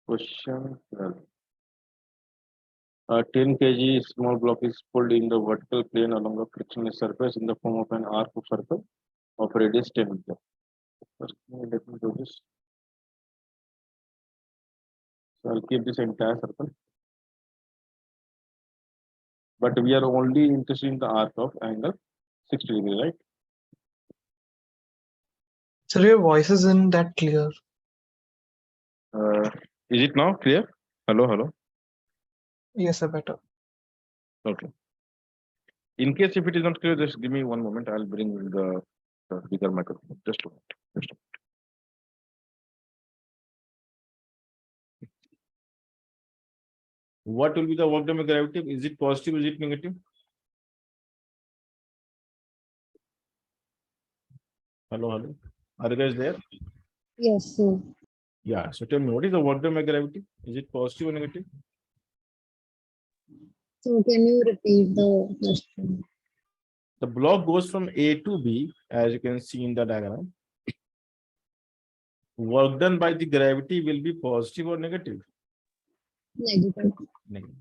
Question 12. A 10 kg small block is pulled in the vertical plane along a frictionless surface in the form of an arc of circle of radius 10 meter. First, let me do this. So I'll keep this entire circle. But we are only interested in the arc of angle 60 degree, right? So your voice isn't that clear. Is it now clear? Hello, hello. Yes, sir, better. Okay. In case if it is not clear, just give me one moment. I'll bring the bigger microphone. Just a moment. Just a moment. What will be the work done by gravity? Is it positive? Is it negative? Hello, hello. Are you guys there? Yes, sir. Yeah. So tell me, what is the work done by gravity? Is it positive or negative? So can you repeat the question? The block goes from A to B, as you can see in the diagram. Work done by the gravity will be positive or negative? Negative. Negative.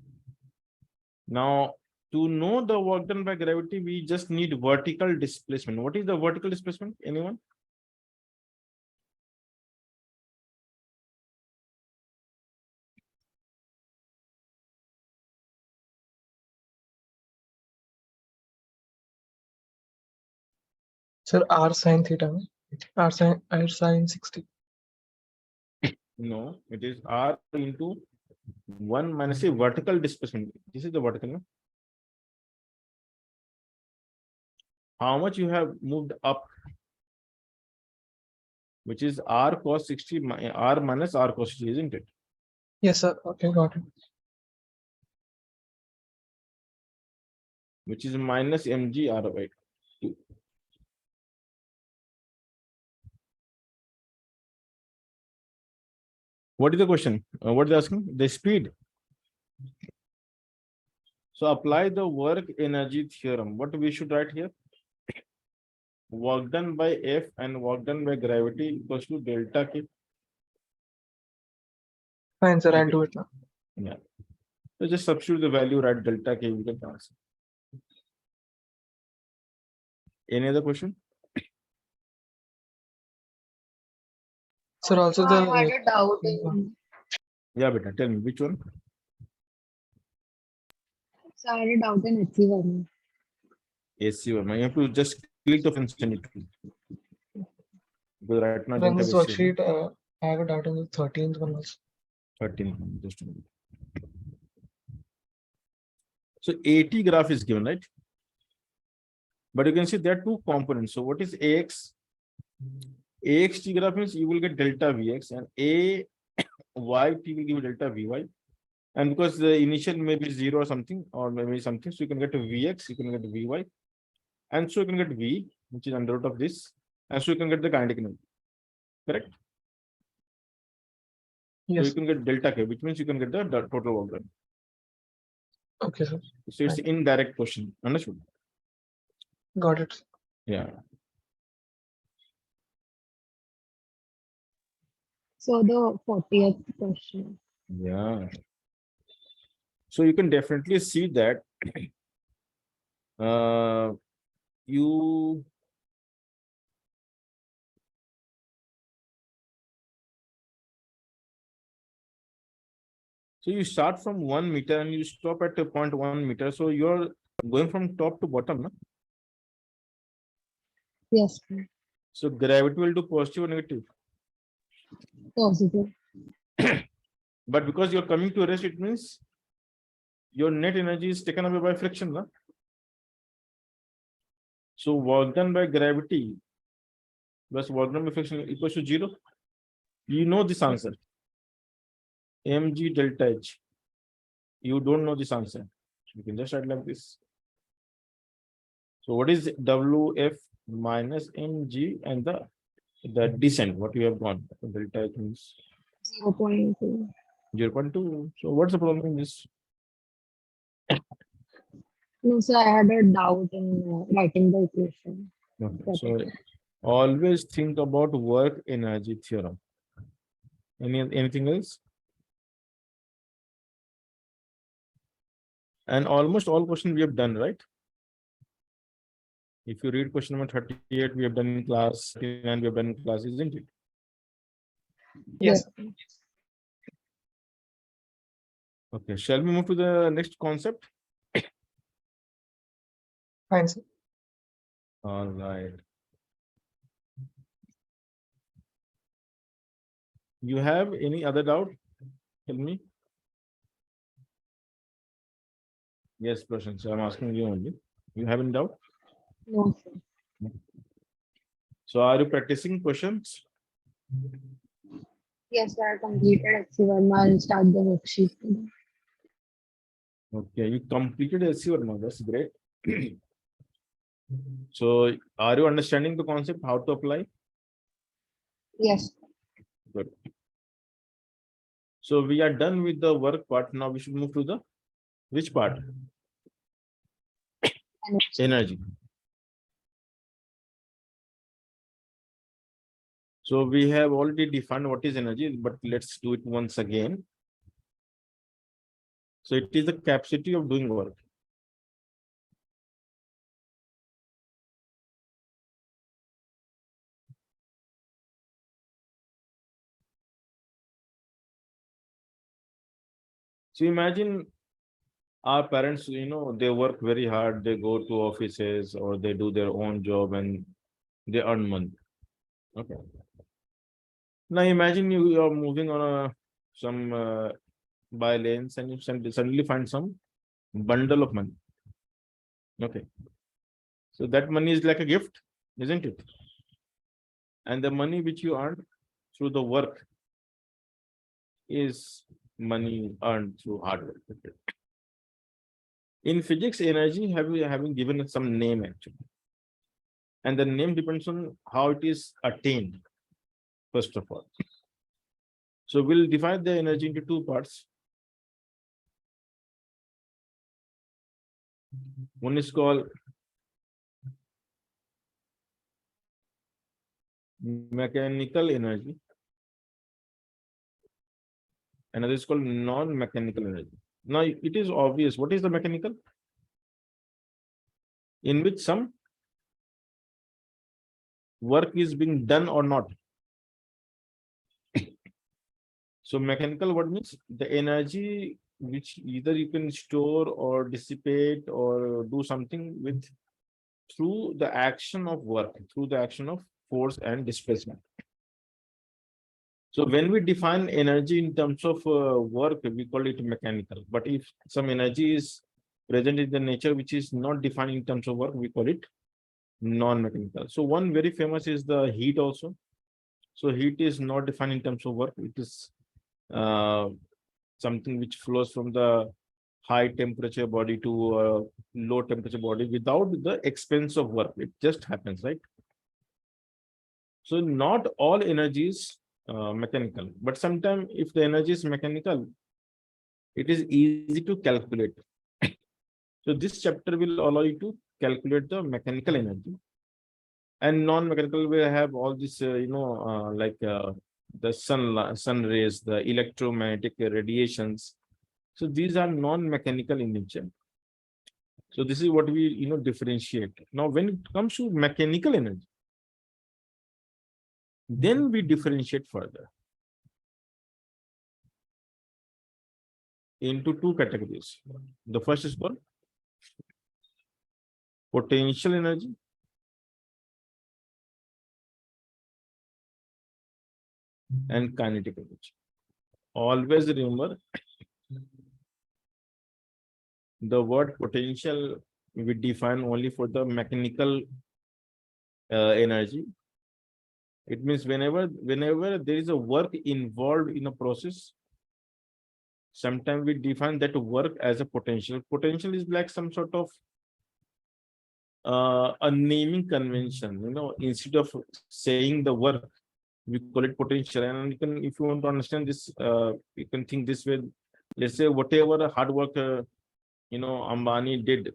Now, to know the work done by gravity, we just need vertical displacement. What is the vertical displacement? Anyone? Sir, R sin theta. R sin 60. No, it is R into 1 minus a vertical displacement. This is the vertical. No? How much you have moved up, which is R cos 60, R minus R cos 60, isn't it? Yes, sir. Okay, got it. Which is minus mg R by 2. What is the question? What are they asking? The speed. So apply the work energy theorem. What we should write here? Work done by F and work done by gravity equals to delta K. Fine, sir. I'll do it now. Yeah. So just substitute the value, write delta K, we get the answer. Any other question? Sir, also I had a doubt in, Yeah, beta, tell me which one? so I had a doubt in HC1. AC one. You have to just click the function. Because right now I in don't the have AC1. worksheet, I have a doubt in the 13th one also. 13. Just a minute. So 80 graph is given, right? But you can see there are two components. So what is AX? AXT graph means you will get delta VX and AYT will give you delta VY. And because the initial may be 0 or something, or maybe something, so you can get a VX, you can get VY. And so you can get V, which is under root of this. And so you can get the kinetic energy. Correct? Yes. So you can get delta K, which means you can get the total work done. Okay, sir. So it's indirect question. Understood? Got it. Yeah. So the 40th question. Yeah. So you can definitely see that you so you start from 1 meter and you stop at a 0.1 meter. So you're going from top to bottom. No? Yes, sir. So gravity will do positive or negative. Positive. But because you're coming to rest, it means your net energy is taken away by friction. No? So work done by gravity plus work done by friction equals to 0. You know this answer. Mg delta H. You don't know this answer. You can just write like this. So what is WF minus mg and the descent? What you have gone? Delta H means 0.2. 0.2. So what's the problem in this? No, sir, I had a doubt in writing the equation. Okay. So always think about work energy theorem. Anything else? And almost all questions we have done, right? If you read question number 38, we have done in class, 39, we have done in class, isn't it? Yes. Okay, shall we move to the next concept? Fine, sir. All right. You have any other doubt? Tell me. Yes, Prashant, so I'm asking you only. You have any doubt? No, sir. So are you practicing questions? Yes, sir. I completed XC1. I'll start the worksheet today. Okay, you completed SC or no? That's great. So are you understanding the concept, how to apply? Yes. Good. So we are done with the work part. Now we should move to the which part? Energy. Energy. So we have already defined what is energy, but let's do it once again. So it is the capacity of doing work. So imagine our parents, they work very hard, they go to offices or they do their own job and they earn money. Okay. Now imagine you are moving on some by lanes and you suddenly find some bundle of money. Okay. So that money is like a gift, isn't it? And the money which you earned through the work is money earned through hard work. Okay. In physics, energy having given it some name actually. And the name depends on how it is attained, first of all. So we'll divide the energy into two parts. One is called mechanical energy. Another is called non-mechanical energy. Now it is obvious. What is the mechanical? In which some work is being done or not. So mechanical, what means? The energy which either you can store or dissipate or do something with through the action of work, through the action of force and displacement. So when we define energy in terms of work, we call it mechanical. But if some energy is present in the nature which is not defined in terms of work, we call it non-mechanical. So one very famous is the heat also. So heat is not defined in terms of work. It is something which flows from the high temperature body to a low temperature body without the expense of work. It just happens, right? So not all energy is mechanical, but sometimes if the energy is mechanical, it is easy to calculate. So this chapter will allow you to calculate the mechanical energy. And non-mechanical will have all this, like the sun rays, the electromagnetic radiations. So these are non-mechanical in nature. So this is what we, differentiate. Now, when it comes to mechanical energy, then we differentiate further into two categories. The first is called potential energy and kinetic energy. Always remember the word potential we define only for the mechanical energy. It means whenever there is a work involved in a process, sometimes we define that work as a potential. Potential is like some sort of a naming convention. Instead of saying the work, we call it potential. And you can, if you want to understand this, you can think this way. Let's say whatever hard work, Ambani did,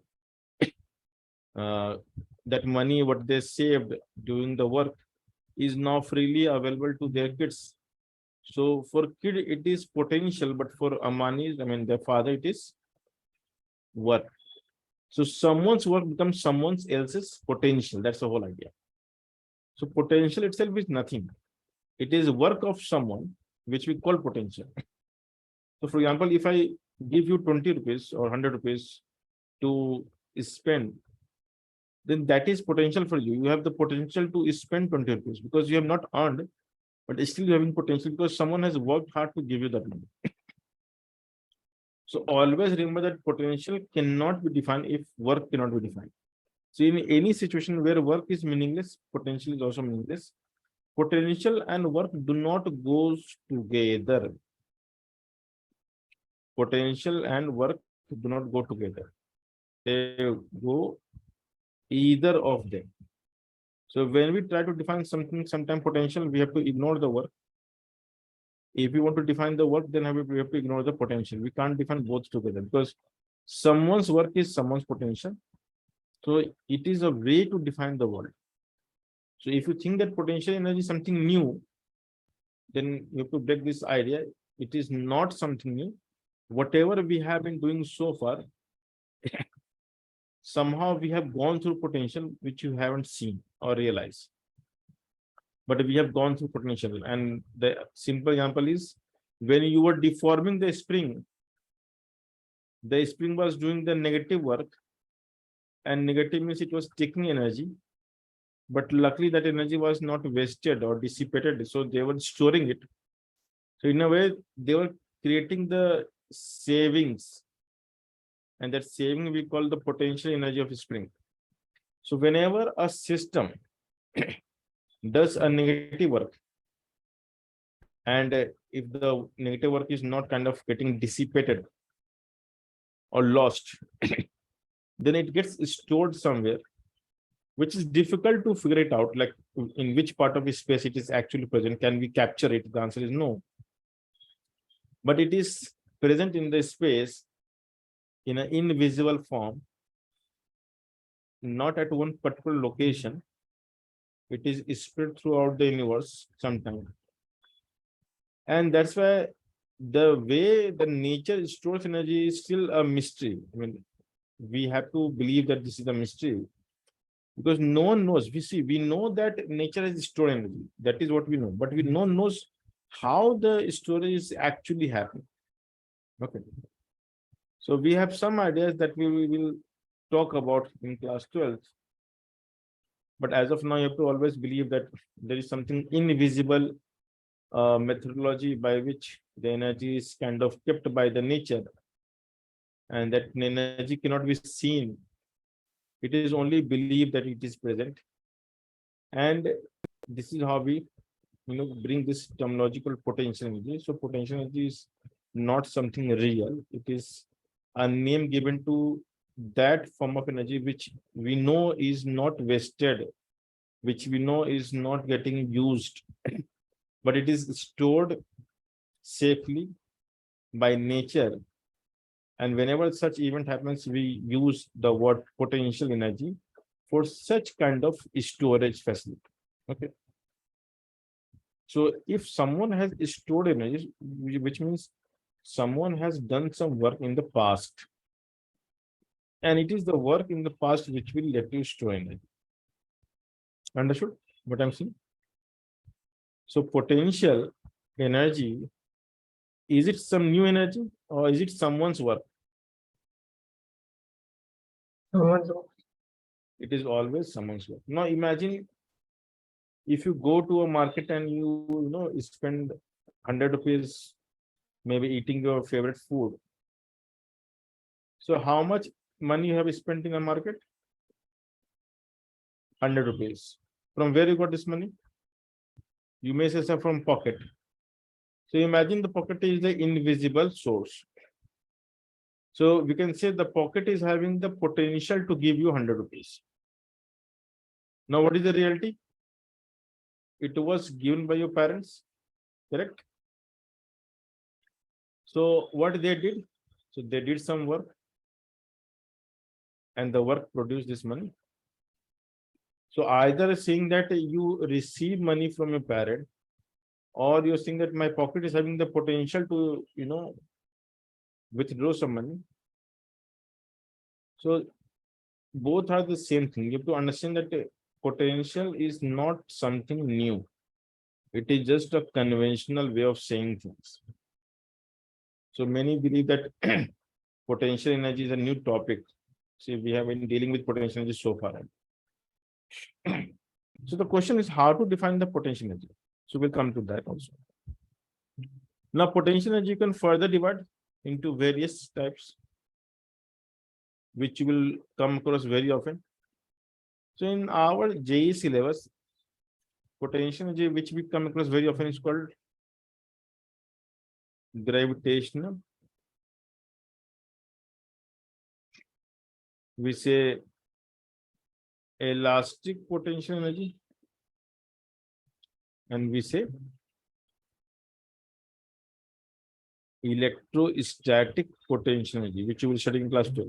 that money what they saved doing the work is now freely available to their kids. So for kid it is potential, but for Ambani's, I mean their father, it is work. So someone's work becomes someone else's potential. That's the whole idea. So potential itself is nothing. It is work of someone, which we call potential. So for example, if I give you 20 rupees or 100 rupees to spend, then that is potential for you. You have the potential to spend 20 rupees because you have not earned, but still you having potential because someone has worked hard to give you that money. So always remember that potential cannot be defined if work cannot be defined. So in any situation where work is meaningless, potential is also meaningless. Potential and work do not go together. Potential and work do not go together. They go either of them. So when we try to define something, sometimes potential, we have to ignore the work. If we want to define the work, then we have to ignore the potential. We can't define both together because someone's work is someone's potential. So it is a way to define the world. So if you think that potential energy is something new, then you have to break this idea. It is not something new. Whatever we have been doing so far, somehow we have gone through potential which you haven't seen or realized. But we have gone through potential. And the simple example is when you were deforming the spring was doing the negative work, and negative means it was taking energy. But luckily that energy was not wasted or dissipated. So they were storing it. So in a way, they were creating the savings. And that saving we call the potential energy of spring. So whenever a system does a negative work, and if the negative work is not kind of getting dissipated or lost, then it gets stored somewhere, which is difficult to figure it out, like in which part of the space it is actually present. Can we capture it? The answer is no. But it is present in the space in an invisible form, not at one particular location. It is spread throughout the universe sometime. And that's why the way the nature stores energy is still a mystery. I mean, we have to believe that this is a mystery because no one knows. We know that nature has stored energy. That is what we know, but no one knows how the storage is actually happening. Okay. So we have some ideas that we will talk about in class 12. But as of now, you have to always believe that there is something invisible methodology by which the energy is kind of kept by the nature, and that energy cannot be seen. It is only believed that it is present. And this is how we bring this terminological potential energy. So potential energy is not something real. It is a name given to that form of energy which we know is not wasted, which we know is not getting used, but it is stored safely by nature. And whenever such event happens, we use the word potential energy for such kind of storage facility. Okay. So if someone has stored energy, which means someone has done some work in the past, and it is the work in the past which will let you store energy. Understood what I'm saying? So potential energy, is it some new energy or is it someone's work? Someone's work. It is always someone's work. Now imagine if you go to a market and you spend 100 rupees, maybe eating your favorite food. So how much money you have spent in a market? 100 rupees. From where you got this money? You may say sir, from pocket. So imagine the pocket is the invisible source. So we can say the pocket is having the potential to give you 100 rupees. Now what is the reality? It was given by your parents, correct? So what they did? So they did some work, and the work produced this money. So either saying that you receive money from your parent, or you're saying that my pocket is having the potential to withdraw some money. So both are the same thing. You have to understand that potential is not something new. It is just a conventional way of saying things. So many believe that potential energy is a new topic. See, we have been dealing with potential energy so far. So the question is how to define the potential energy. So we'll come to that also. Now, potential energy you can further divide into various types, which you will come across very often. So in our JEE syllabus, potential energy which we come across very often is called gravitational. We say elastic potential energy, and we say electrostatic potential energy, which you will study in class 12.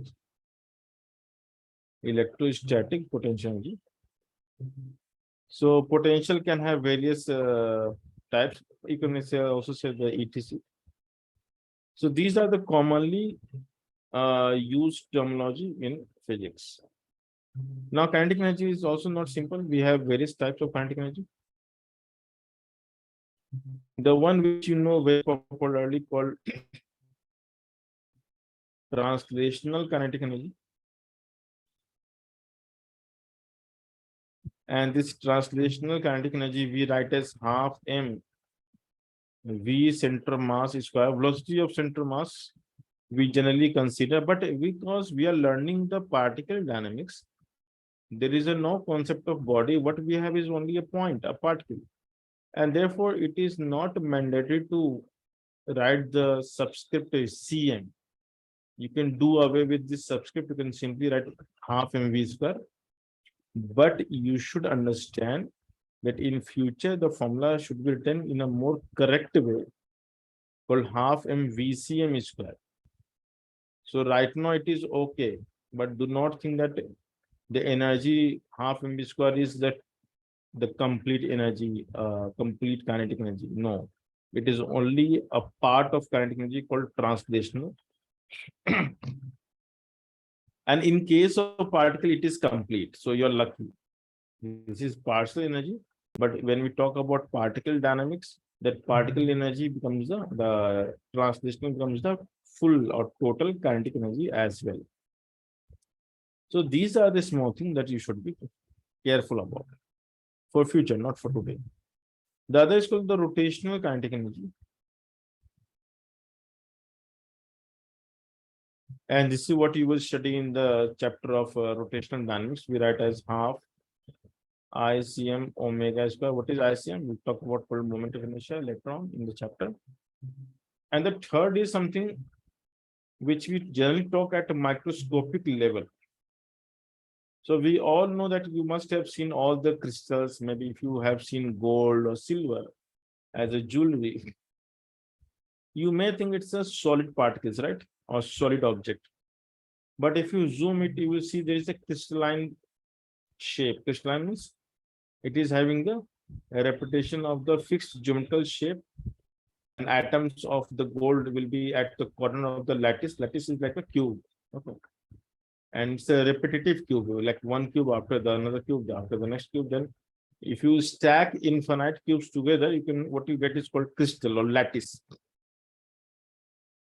Electrostatic potential energy. So potential can have various types. You can say also say the ETC. So these are the commonly used terminology in physics. Now, kinetic energy is also not simple. We have various types of kinetic energy. The one which you know very popularly called translational kinetic energy. And this translational kinetic energy we write as half m v center mass square. Velocity of center mass we generally consider, but because we are learning the particle dynamics, there is no concept of body. What we have is only a point, a particle, and therefore it is not mandatory to write the subscript cm. You can do away with this subscript. You can simply write half mv square. But you should understand that in future the formula should be written in a more correct way, called half mvcm square. So right now it is okay, but do not think that the energy half mv square is that the complete energy, complete kinetic energy. No, it is only a part of kinetic energy called translational. And in case of particle, it is complete. So you're lucky. This is partial energy. But when we talk about particle dynamics, that particle energy becomes the translational becomes the full or total kinetic energy as well. So these are the small things that you should be careful about for future, not for today. The other is called the rotational kinetic energy. And this is what you will study in the chapter of rotational dynamics. We write as half ICM omega square. What is ICM? We'll talk about moment of inertia later on in the chapter. And the third is something which we generally talk at a microscopic level. So we all know that you must have seen all the crystals. Maybe if you have seen gold or silver as a jewelry, you may think it's a solid particles, right? Or solid object. But if you zoom it, you will see there is a crystalline shape. Crystalline means it is having the repetition of the fixed geometrical shape, and atoms of the gold will be at the corner of the lattice. Lattice is like a cube. Okay. And it's a repetitive cube, like one cube after the another cube, after the next cube. Then if you stack infinite cubes together, you can, what you get is called crystal or lattice.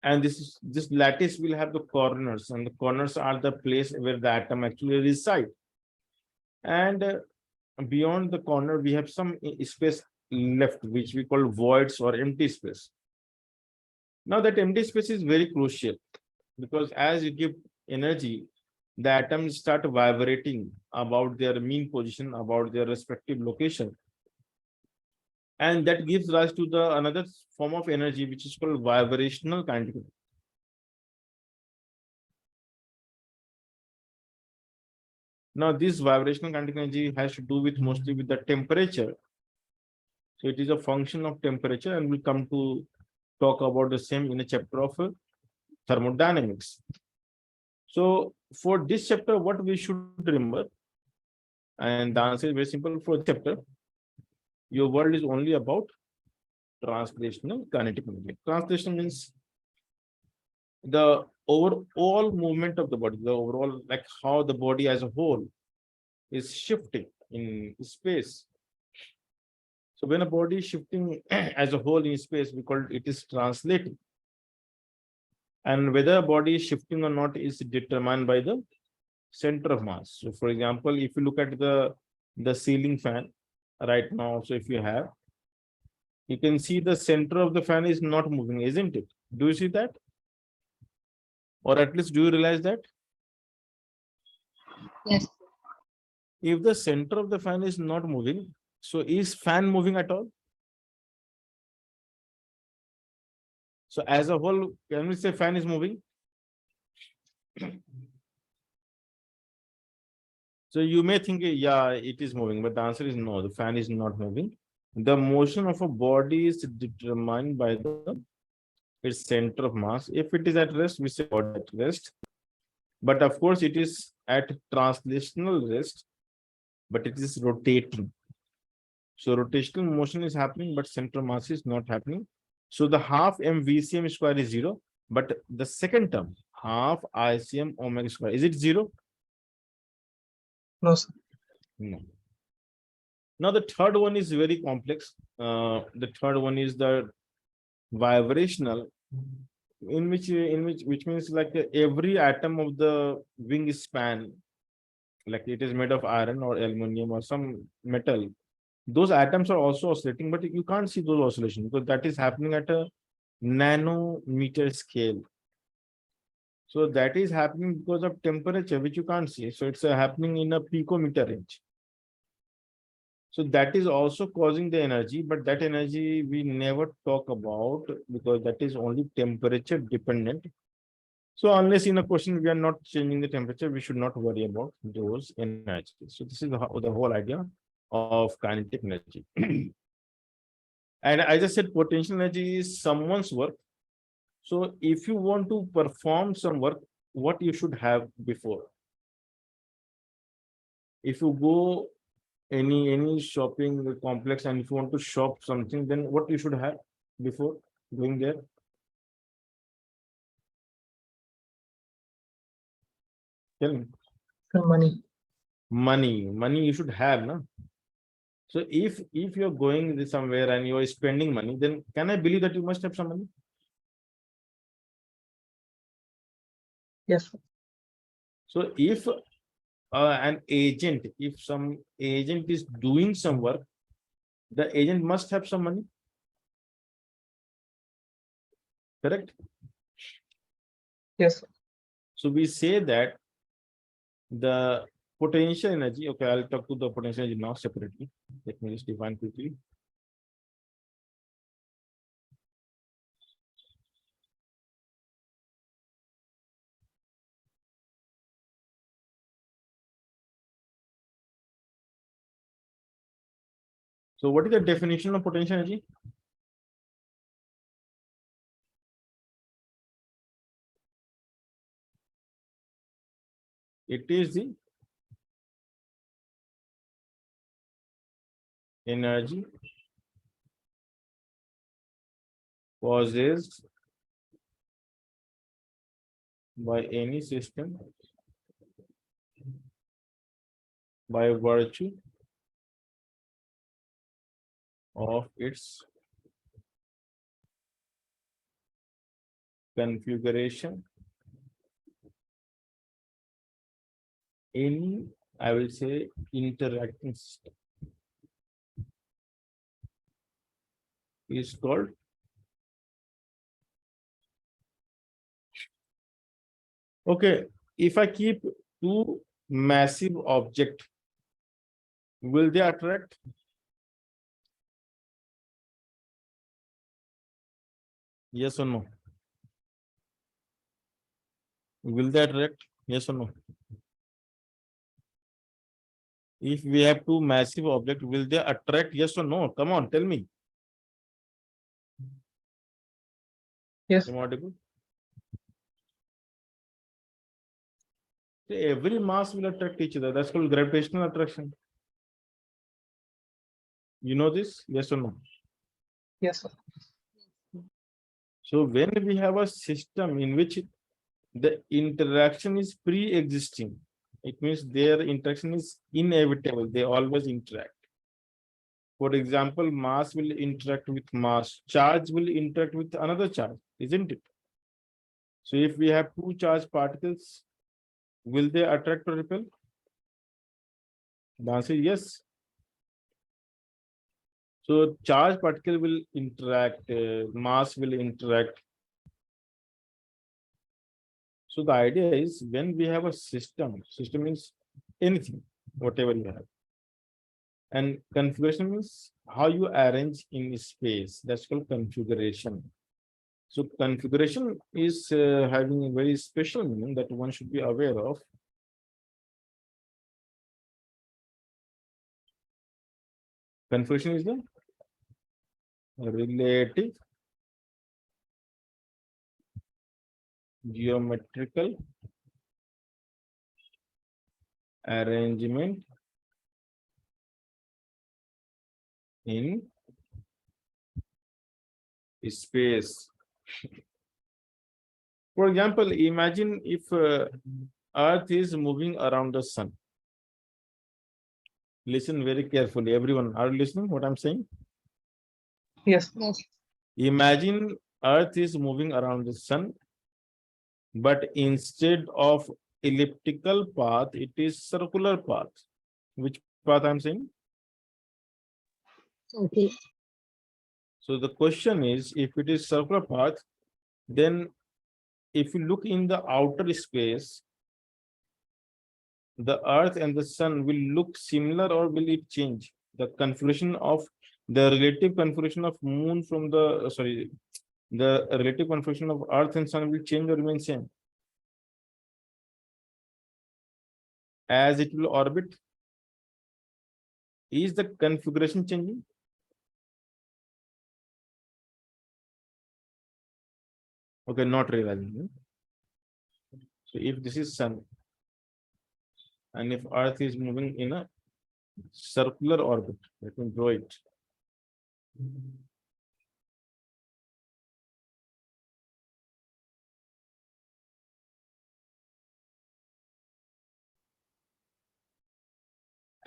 And this lattice will have the corners, and the corners are the place where the atom actually reside. And beyond the corner, we have some space left, which we call voids or empty space. Now that empty space is very crucial, because as you give energy, the atoms start vibrating about their mean position, about their respective location. And that gives rise to the another form of energy, which is called vibrational kinetic energy. Now, this vibrational kinetic energy has to do with mostly with the temperature. So it is a function of temperature, and we'll come to talk about the same in a chapter of thermodynamics. So for this chapter, what we should remember, and the answer is very simple for the chapter, your world is only about translational kinetic energy. Translation means the overall movement of the body, the overall, like how the body as a whole is shifting in space. So when a body is shifting as a whole in space, we call it is translating. And whether a body is shifting or not is determined by the center of mass. So for example, if you look at the ceiling fan right now, so if you have, you can see the center of the fan is not moving, isn't it? Do you see that? Or at least do you realize that? Yes. If the center of the fan is not moving, so is fan moving at all? So as a whole, can we say fan is moving? So you may think, yeah, it is moving, but the answer is no, the fan is not moving. The motion of a body is determined by its center of mass. If it is at rest, we say body at rest. But of course, it is at translational rest, but it is rotating. So rotational motion is happening, but center mass is not happening. So the half mvcm square is 0, but the second term, half ICM omega square, is it 0? No, sir. No. Now the third one is very complex. The third one is the vibrational, which means like every atom of the wingspan, like it is made of iron or aluminum or some metal. Those atoms are also oscillating, but you can't see those oscillations because that is happening at a nanometer scale. So that is happening because of temperature, which you can't see. So it's happening in a picometer range. So that is also causing the energy, but that energy we never talk about because that is only temperature dependent. So unless in a question we are not changing the temperature, we should not worry about those energies. So this is the whole idea of kinetic energy. And I just said potential energy is someone's work. So if you want to perform some work, what you should have before? If you go any shopping complex and if you want to shop something, then what you should have before going there? Tell me. Sir, money. Money you should have, no? So if you're going somewhere and you're spending money, then can I believe that you must have some money? Yes, sir. So if if some agent is doing some work, the agent must have some money. Correct? Yes, sir. So we say that the potential energy, okay, I'll talk to the potential energy now separately. Let me just define quickly. So what is the definition of potential energy? It is the energy possessed by any system by virtue of its configuration in, I will say, interacting system is called okay. If I keep two massive objects, will they attract? Yes or no? Will they attract? Yes or no? If we have two massive objects, will they attract? Yes or no? Come on, tell me. Yes. Am I audible? So every mass will attract each other. That's called gravitational attraction. You know this? Yes or no? Yes, sir. So when we have a system in which the interaction is pre-existing. It means their interaction is inevitable. They always interact. For example, mass will interact with mass. Charge will interact with another charge, isn't it? So if we have two charged particles, will they attract or repel? The answer is yes. So charged particle will interact, mass will interact. So the idea is when we have a system means anything, whatever you have. And configuration means how you arrange in space. That's called configuration. So configuration is having a very special meaning that one should be aware of. Configuration is the relative geometrical arrangement in space. For example, imagine if Earth is moving around the sun. Listen very carefully, everyone. Are you listening what I'm saying? Yes. Yes. Imagine Earth is moving around the sun, but instead of elliptical path, it is circular path. Which path I'm saying? Okay. So the question is, if it is circular path, then if you look in the outer space, the Earth and the sun will look similar or will it change? The configuration of the relative configuration of moon from the, the relative configuration of Earth and sun will change or remain same? As it will orbit, is the configuration changing? Okay, not realizing. So if this is sun, and if Earth is moving in a circular orbit, let me draw it.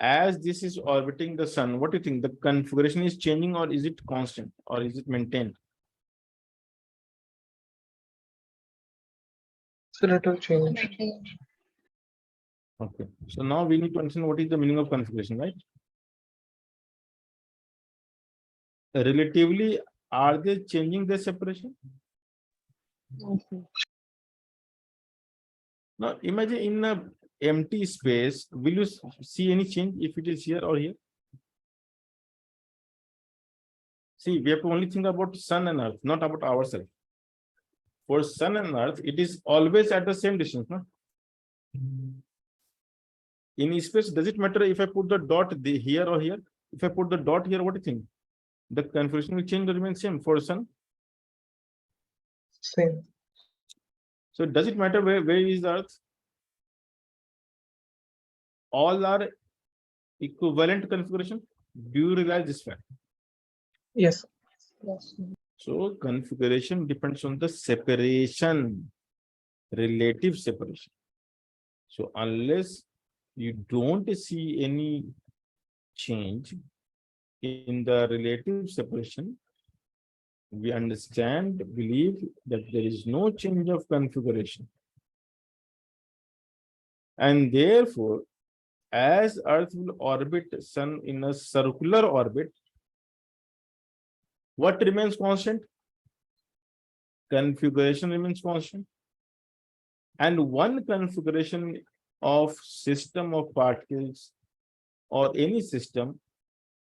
As this is orbiting the sun, what do you think? The configuration is changing or is it constant or is it maintained? It's a little change. Okay. So now we need to understand what is the meaning of configuration, right? Relatively, are they changing their separation? Okay. Now imagine in a empty space, will you see any change if it is here or here? See, we have to only think about sun and earth, not about ourselves. For sun and earth, it is always at the same distance, no? In space, does it matter if I put the dot here or here? If I put the dot here, what do you think? The configuration will change or remain same for sun? Same. So does it matter where is the earth? All are equivalent configuration. Do you realize this fact? Yes. Yes. So configuration depends on the separation, relative separation. So unless you don't see any change in the relative separation, we believe that there is no change of configuration. And therefore, as Earth will orbit sun in a circular orbit, what remains constant? Configuration remains constant. And one configuration of system of particles or any system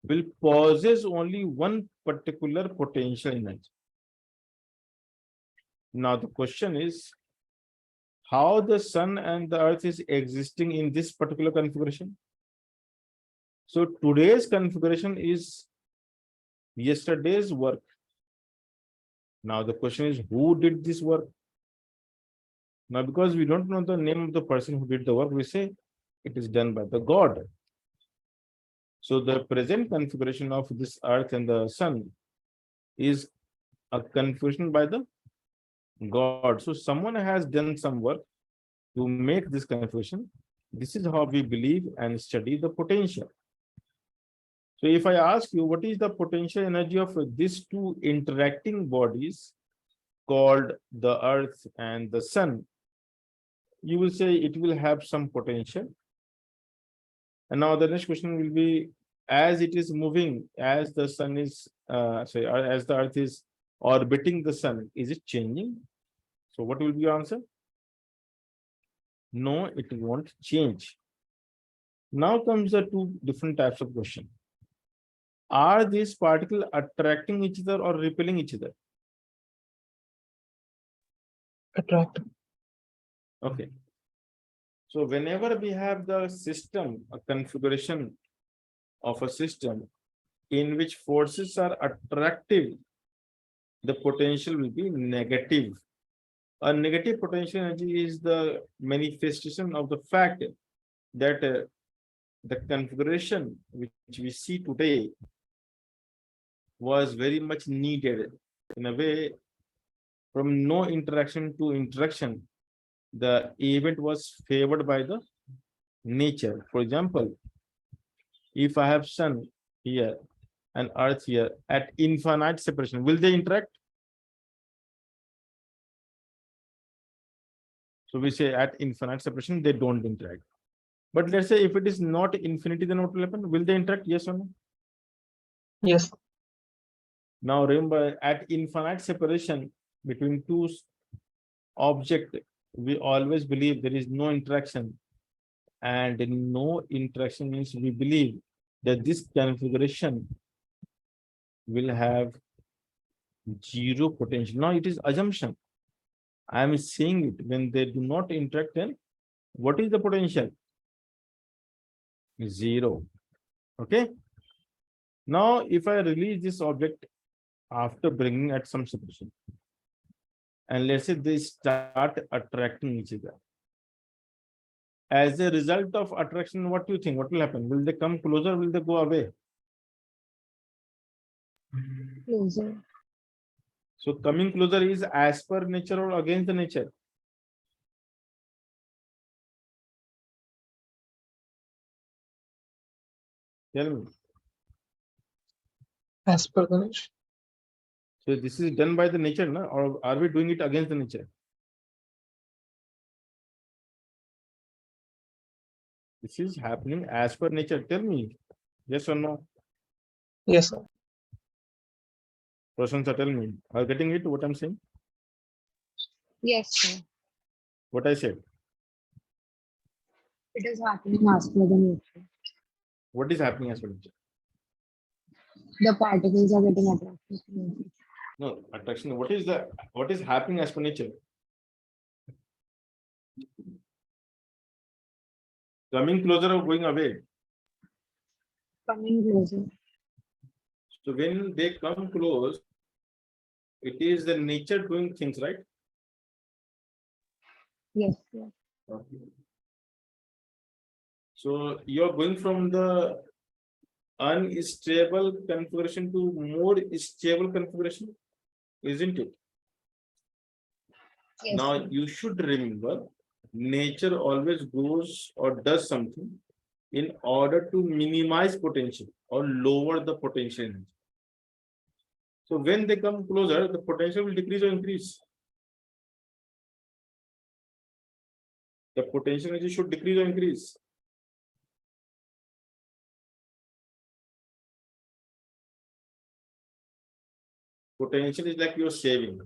will possess only one particular potential energy. Now the question is, how the sun and the earth is existing in this particular configuration? So today's configuration is yesterday's work. Now the question is, who did this work? Now, because we don't know the name of the person who did the work, we say it is done by the God. So the present configuration of this earth and the sun is a configuration by the God. So someone has done some work to make this configuration. This is how we believe and study the potential. So if I ask you, what is the potential energy of these two interacting bodies called the Earth and the Sun, you will say it will have some potential. And now the next question will be, as it is moving, as the sun is, as the Earth is orbiting the sun, is it changing? So what will be your answer? No, it won't change. Now comes the two different types of question. Are these particles attracting each other or repelling each other? Attract. Okay. So whenever we have the system, a configuration of a system in which forces are attractive, the potential will be negative. A negative potential energy is the manifestation of the fact that the configuration which we see today was very much needed. In a way, from no interaction to interaction, the event was favored by the nature. For example, if I have sun here and earth here at infinite separation, will they interact? So we say at infinite separation, they don't interact. But let's say if it is not infinity, then what will happen? Will they interact? Yes or no? Yes. Now remember, at infinite separation between two objects, we always believe there is no interaction. And no interaction means we believe that this configuration will have zero potential. Now it is assumption. I am saying it when they do not interact, then what is the potential? Zero. Okay. Now, if I release this object after bringing at some separation, and let's say they start attracting each other. As a result of attraction, what do you think? What will happen? Will they come closer? Will they go away? Closer. So coming closer is as per nature or against the nature? Tell me. As per the nature. So this is done by the nature, no? Or are we doing it against the nature? This is happening as per nature. Tell me, yes or no? Yes, sir. Persons are telling me. Are you getting it? What I'm saying? Yes, sir. What I said. It is happening as per the nature. What is happening as per nature? The particles are getting attracted to nature. No, attraction. What is happening as per nature? Coming closer or going away? Coming closer. So when they come close, it is the nature doing things, right? Yes, sir. Okay. So you're going from the unstable configuration to more stable configuration, isn't it? Yes, Now sir. you should remember, nature always goes or does something in order to minimize potential or lower the potential energy. So when they come closer, the potential will decrease or increase. The potential energy should decrease or increase. Potential is like you're saving.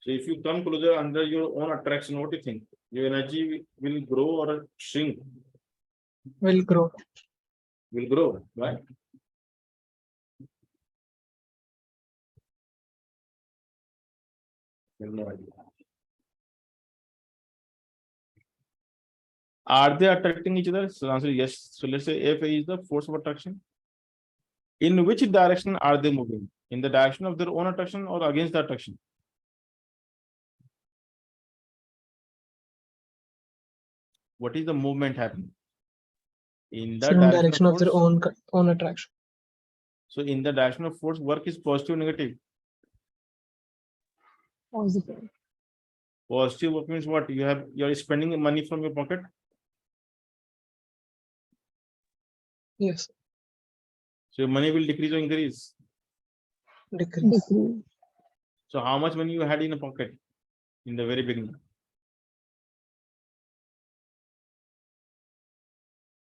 So if you come closer under your own attraction, what do you think? Your energy will grow or shrink? Will grow. Will grow, right? No idea. Are they attracting each other? So the answer is yes. So let's say F is the force of attraction. In which direction are they moving? In the direction of their own attraction or against the attraction? What is the movement happening? In the So in direction of their force. own attraction. So in the direction of force, work is positive or negative? Positive. Positive work means what? You're spending money from your pocket. Yes. So your money will decrease or increase. Decrease. Decrease. So how much money you had in a pocket in the very beginning?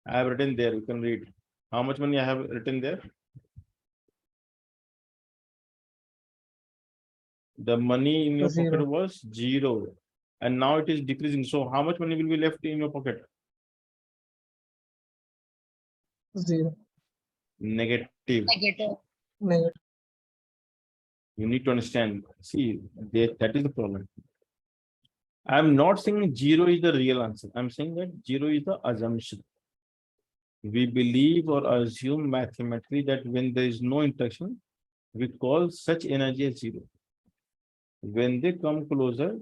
I have written there. You can read. How much money I have written there? The money in your Zero. pocket was 0, and now it is decreasing. So how much money will be left in your pocket? 0. Negative. Negative. Negative. You need to understand. See, that is the problem. I'm not saying 0 is the real answer. I'm saying that 0 is the assumption. We believe or assume mathematically that when there is no interaction, we call such energy as 0. When they come closer,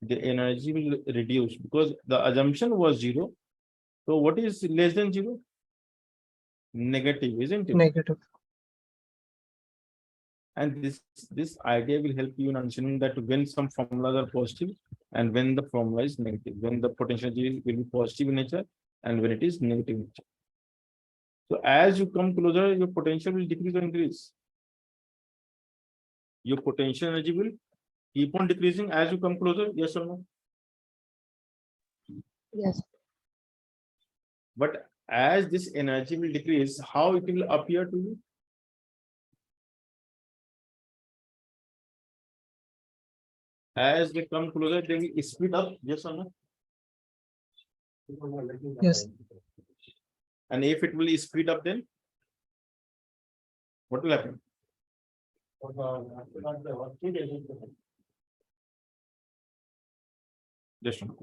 the energy will reduce because the assumption was 0. So what is less than 0? Negative, isn't it? Negative. And this idea will help you in understanding that when some formulas are positive and when the formula is negative, when the potential energy will be positive in nature and when it is negative in nature. So as you come closer, your potential will decrease or increase. Your potential energy will keep on decreasing as you come closer, yes or no? Yes. But as this energy will decrease, how it will appear to you? As they come closer, they will speed up, yes or no? Yes. And if it will speed up, then what will happen? Just one.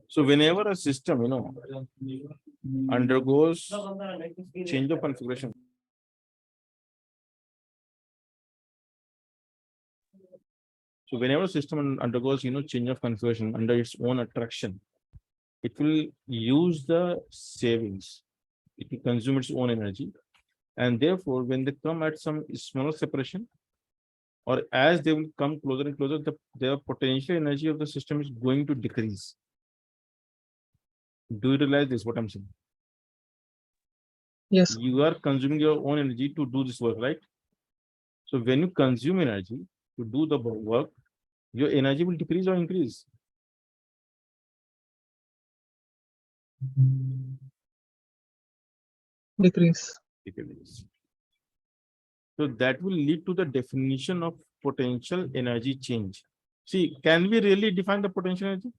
So whenever a system, undergoes change of configuration. So whenever a system undergoes, change of configuration under its own attraction, it will use the savings. It will consume its own energy. And therefore, when they come at some smaller separation, or as they will come closer and closer, the potential energy of the system is going to decrease. Do you realize this, what I'm saying? Yes. You are consuming your own energy to do this work, right? So when you consume energy to do the work, your energy will decrease or increase. Decrease. Decrease. So that will lead to the definition of potential energy change. See, can we really define the potential energy?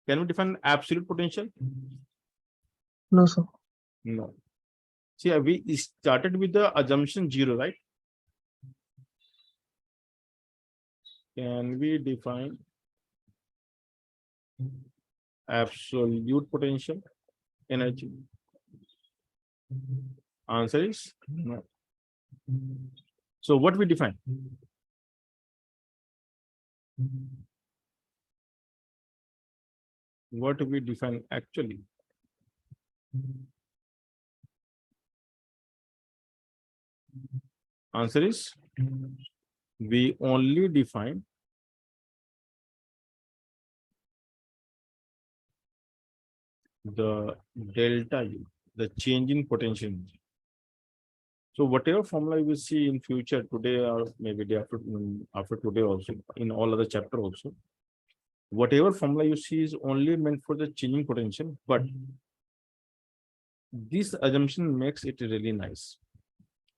Can we define absolute potential? No, sir. No. See, we started with the assumption 0, right? Can we define absolute potential energy? Answer is no. So what we define? What we define actually? Answer is we only define the delta U, the change in potential energy. So whatever formula you will see in future today or maybe day after today also in all other chapter also, whatever formula you see is only meant for the changing potential, but this assumption makes it really nice.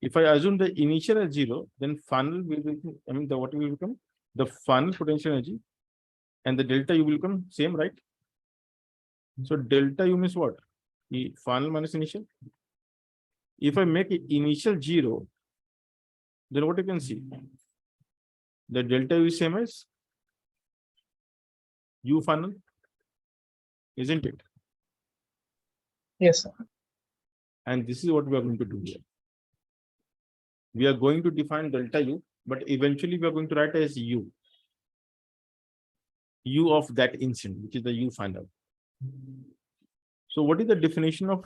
If I assume the initial as 0, then final will become, I mean, what will become? The final potential energy and the delta U will become same, right? So delta U means what? The final minus initial. If I make it initial 0, then what you can see? The delta U is same as U final, isn't it? Yes, sir. And this is what we are going to do here. We are going to define delta U, but eventually we are going to write as U. U of that instant, which is the U final. So what is the definition of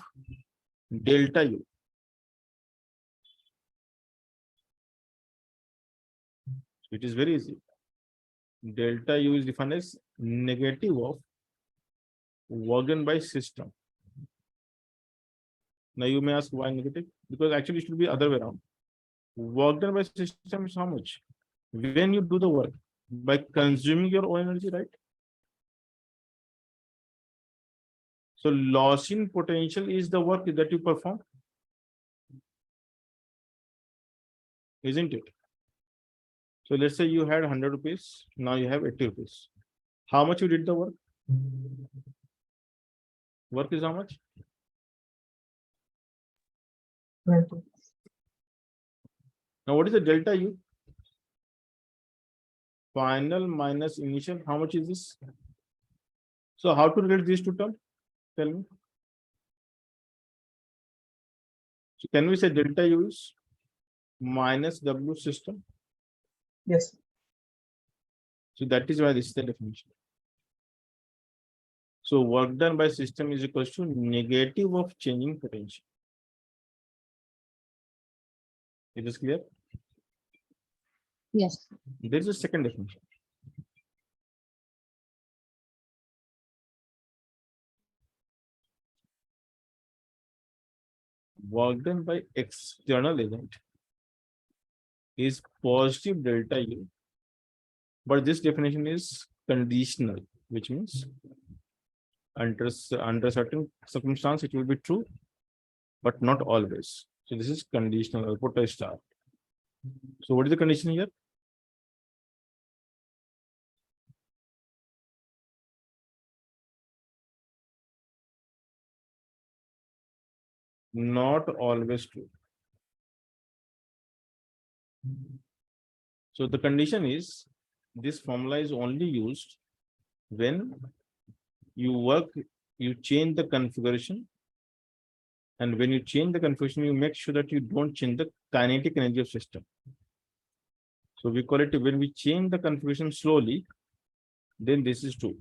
delta U? It is very easy. Delta U is defined as negative of work done by system. Now you may ask why negative? Because actually it should be other way around. Work done by system is how much? When you do the work by consuming your own energy, right? So loss in potential is the work that you perform, isn't it? So let's say you had 100 rupees, now you have 80 rupees. How much you did the work? Work is how much? 20. Now what is the delta U? Final minus initial, how much is this? So how to relate these two terms? Tell me. So can we say delta U is minus W system? Yes. So that is why this is the definition. So work done by system is equals to negative of changing potential. It is clear? Yes. There is a second definition. Work done by external agent is positive delta U, but this definition is conditional, which means under certain circumstance it will be true, but not always. So this is conditional. I'll put a star. So what is the condition here? Not always true. So the condition is this formula is only used when you change the configuration, and when you change the configuration, you make sure that you don't change the kinetic energy of system. So we call it when we change the configuration slowly, then this is true.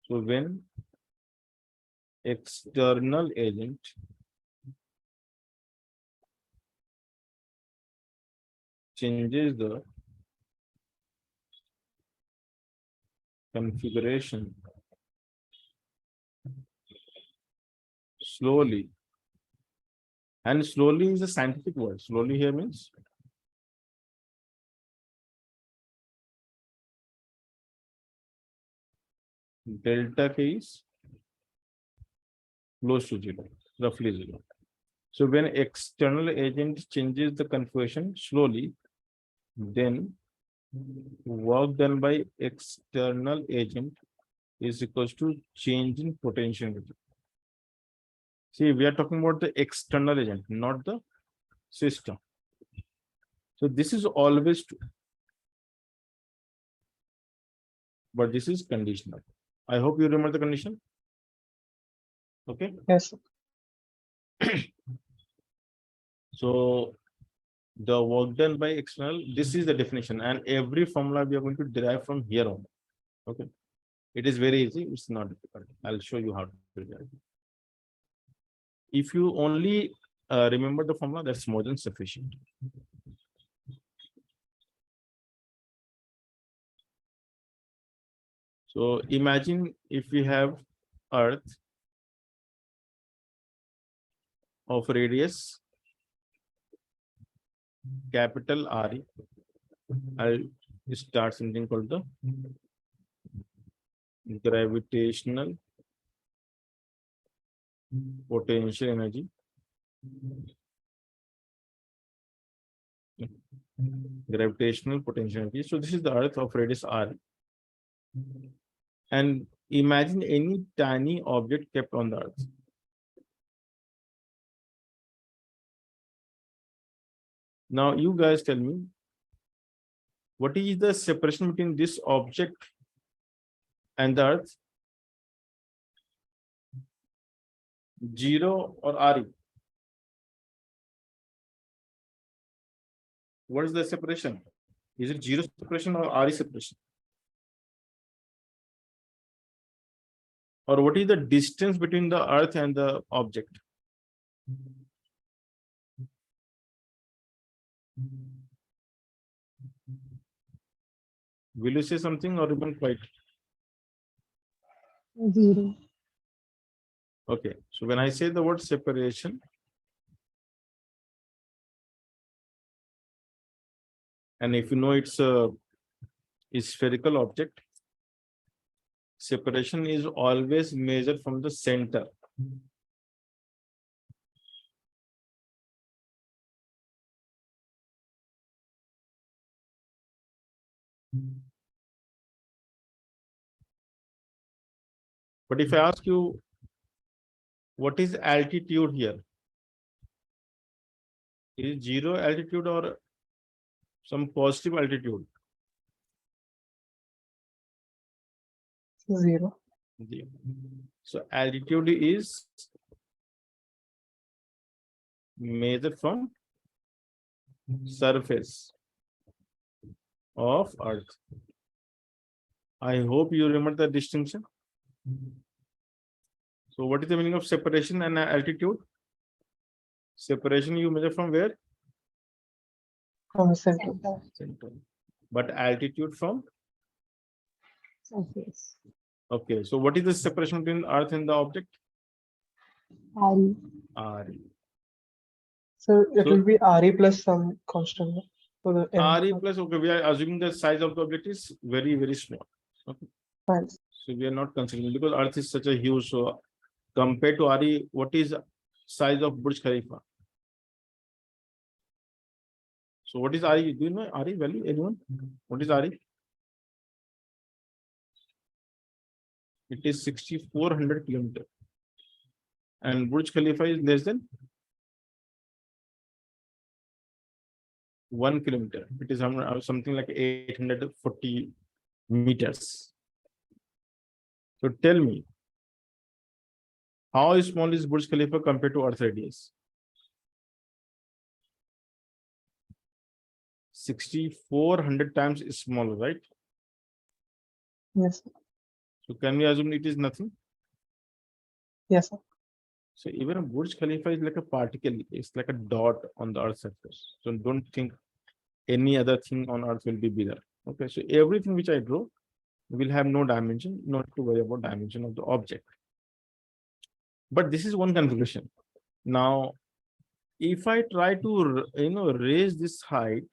So when external agent changes the configuration slowly, and slowly is a scientific word. Slowly here means delta K is close to 0, roughly 0. So when external agent changes the configuration slowly, then work done by external agent is equals to change in potential energy. See, we are talking about the external agent, not the system. So this is always true, but this is conditional. I hope you remember the condition. Okay. Yes. So the work done by external, this is the definition, and every formula we are going to derive from here on. Okay. It is very easy. It's not difficult. I'll show you how to derive. If you only remember the formula, that's more than sufficient. So imagine if we have Earth of radius capital RE. I'll start something called the gravitational potential energy. Gravitational potential energy. So this is the Earth of radius R. And imagine any tiny object kept on the Earth. Now you guys tell me, what is the separation between this object and the Earth? 0 or RE? What is the separation? Is it 0 separation or RE separation? Or what is the distance between the Earth and the object? Will you say something or even quite? 0. Okay, so when I say the word separation, and if you know it's a spherical object, separation is always measured from the center. But if I ask you, what is altitude here? Is it 0 altitude or some positive altitude? 0. 0. So altitude is measured from surface of Earth. I hope you remember the distinction. So what is the meaning of separation and altitude? Separation you measure from where? From the center. Center. But altitude from? Surface. Okay, so what is the separation between Earth and the object? RE. RE. So it So- will be RE plus some constant. So the RE plus, okay, we are assuming the size of the object is very, very small. Okay. Fine. So we are not considering, because Earth is such a huge, so compared to RE, what is size of Burj Khalifa? So what is RE? Do you know RE value? Anyone? What is RE? It is 6,400 kilometers. And Burj Khalifa is less than 1 kilometer. It is something like 840 meters. So tell me, how small is Burj Khalifa compared to Earth radius? 6,400 times smaller, right? Yes. So can we assume it is nothing? Yes. Sir. So even a Burj Khalifa is like a particle, it's like a dot on the Earth's surface. So don't think any other thing on Earth will be bigger. Okay, so everything which I draw will have no dimension, not to worry about dimension of the object. But this is one configuration. Now, if I try to raise this height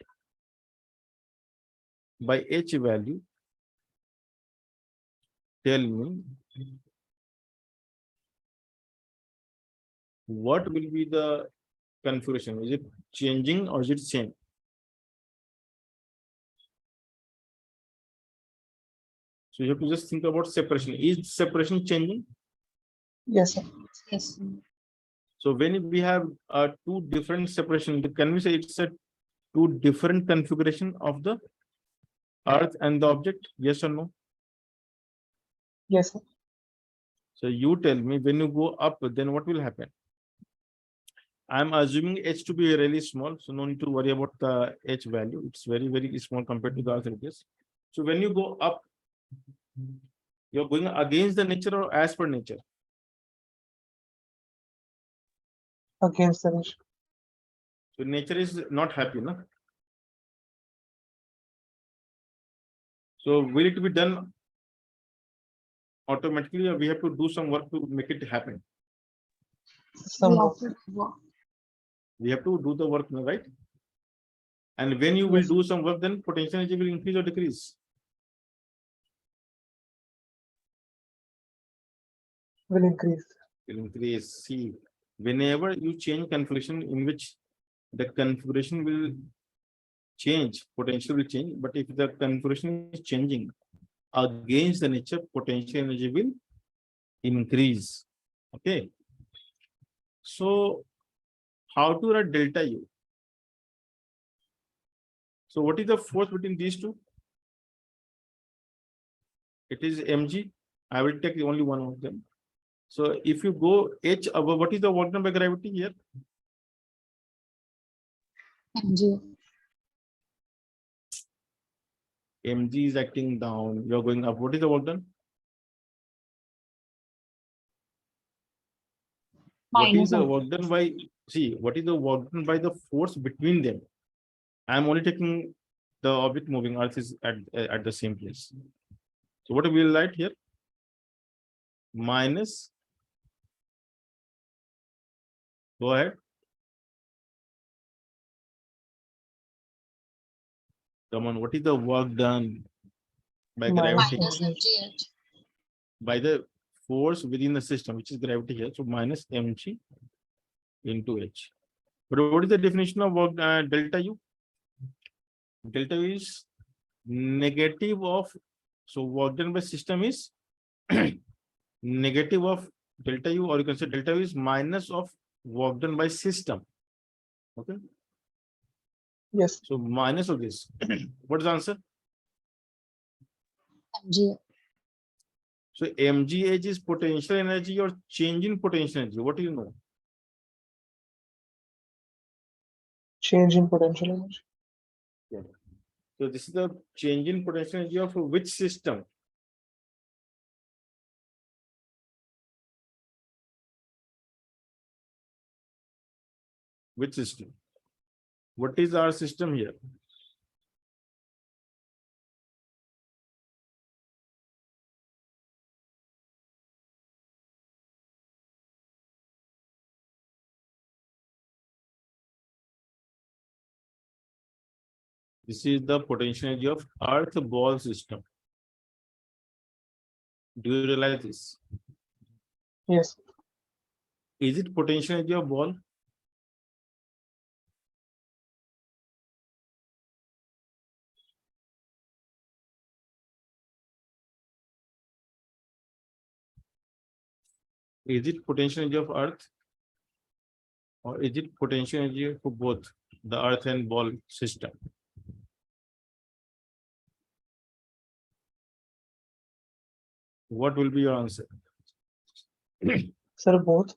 by h value, tell me what will be the configuration? Is it changing or is it same? So you have to just think about separation. Is separation changing? Yes. Sir. Yes. So when we have two different separation, can we say it's a two different configuration of the Earth and the object? Yes or no? Yes. Sir. So you tell me, when you go up, then what will happen? I'm assuming h to be really small, so no need to worry about the h value. It's very, very small compared to the Earth radius. So when you go up, you're going against the nature or as per nature? Against the nature. So nature is not happy, no? So will it be done automatically, or we have to do some work to make it happen? Some We work. have to work. We have to do the work, right? And when you will Yes. do some work, then potential energy will increase or decrease. Will increase. Will increase. See, whenever you change configuration in which the configuration will change, potential will change. But if the configuration is changing against the nature, potential energy will increase. Okay. So how to write delta U? So what is the force between these two? It is mg. I will take only one of them. So if you go h above, what is the work done by gravity here? mg. Mg is acting down. You are going up. What is the work done? What is Minus the mg. work done by? See, what is the work done by the force between them? I am only taking the object moving. Earth is at the same place. So what we will write here? Minus. Go ahead. Come on. What is the work done by Minus gravity? Minus mg. mgh. By the force within the system, which is gravity here. So minus mg into h. But what is the definition of work delta U? Delta U is negative of, so work done by system is negative of delta U, or you can say delta U is minus of work done by system. Okay. Yes. So minus of this. What is the answer? mg. So mgh is potential energy or change in potential energy. What do you know? Change in potential energy. So this is the change in potential energy of which system? Which system? What is our system here? This is the potential energy of Earth ball system. Do you realize this? Yes. Is it potential energy of ball? Is it potential energy of Earth? Or is it potential energy for both the Earth and ball system? What will be your answer? Sir, both.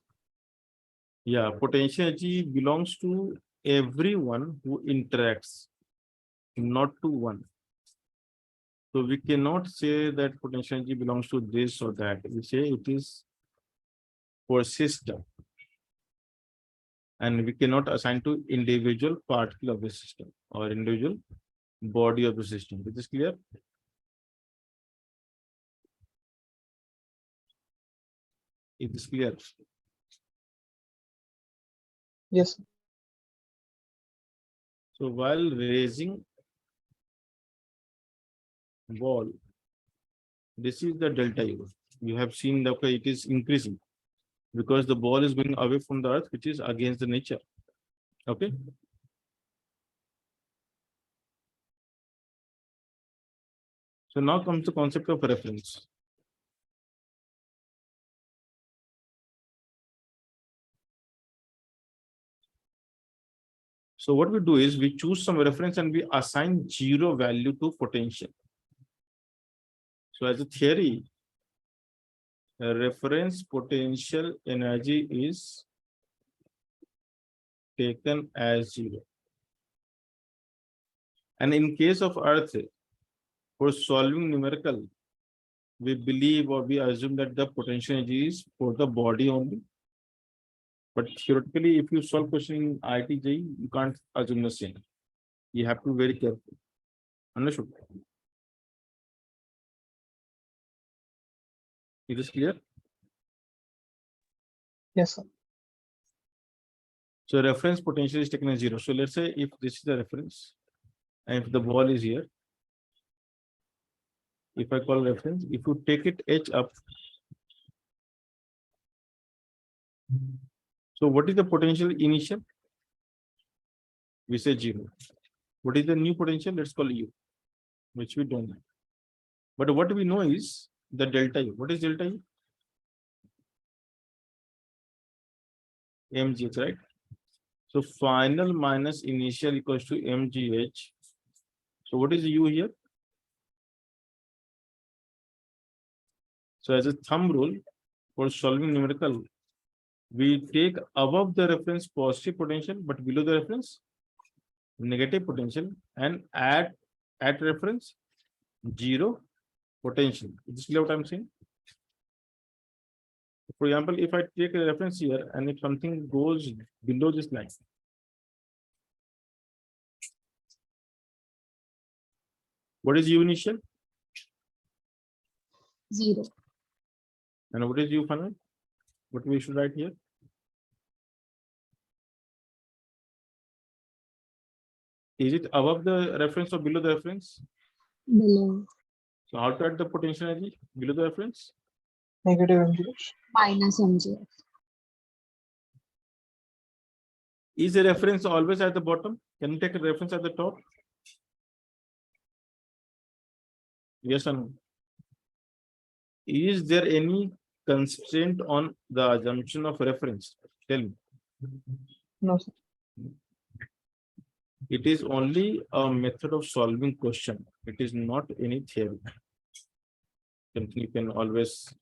Yeah, potential energy belongs to everyone who interacts, not to one. So we cannot say that potential energy belongs to this or that. We say it is for system. And we cannot assign to individual particle of the system or individual body of the system. Is this clear? Is this clear? Yes. So while raising ball, this is the delta U. You have seen that it is increasing because the ball is going away from the earth, which is against the nature. Okay. So now comes the concept of reference. So what we do is we choose some reference and we assign 0 value to potential. So as a theory, a reference potential energy is taken as 0. And in case of Earth, for solving numerical, we believe or we assume that the potential energy is for the body only. But theoretically, if you solve question in IIT-JEE, you can't assume the same. You have to be very careful. Understood? Is this clear? Yes, sir. So reference potential is taken as 0. So let's say if this is the reference, And if the ball is here, if I call reference, if you take it H up, so what is the potential initial? We say 0. What is the new potential? Let's call U, which we don't know. But what we know is the delta U. What is delta U? MGH, right? So final minus initial equals to MGH. So what is U here? So as a thumb rule for solving numerical, we take above the reference positive potential, but below the reference negative potential, and add at reference 0 potential. Is this clear what I'm saying? For example, if I take a reference here and if something goes below this line, what is U initial 0. and what is U final? What we should write here? Is it above the reference or below the reference? Below. So how to add the potential energy below the reference? Negative MGH. Minus MGH. Is a reference always at the bottom? Can you take a reference at the top? Yes or no? Is there any constraint on the assumption of reference? Tell me. No, sir. It is only a method of solving question. It is not any theory. You can always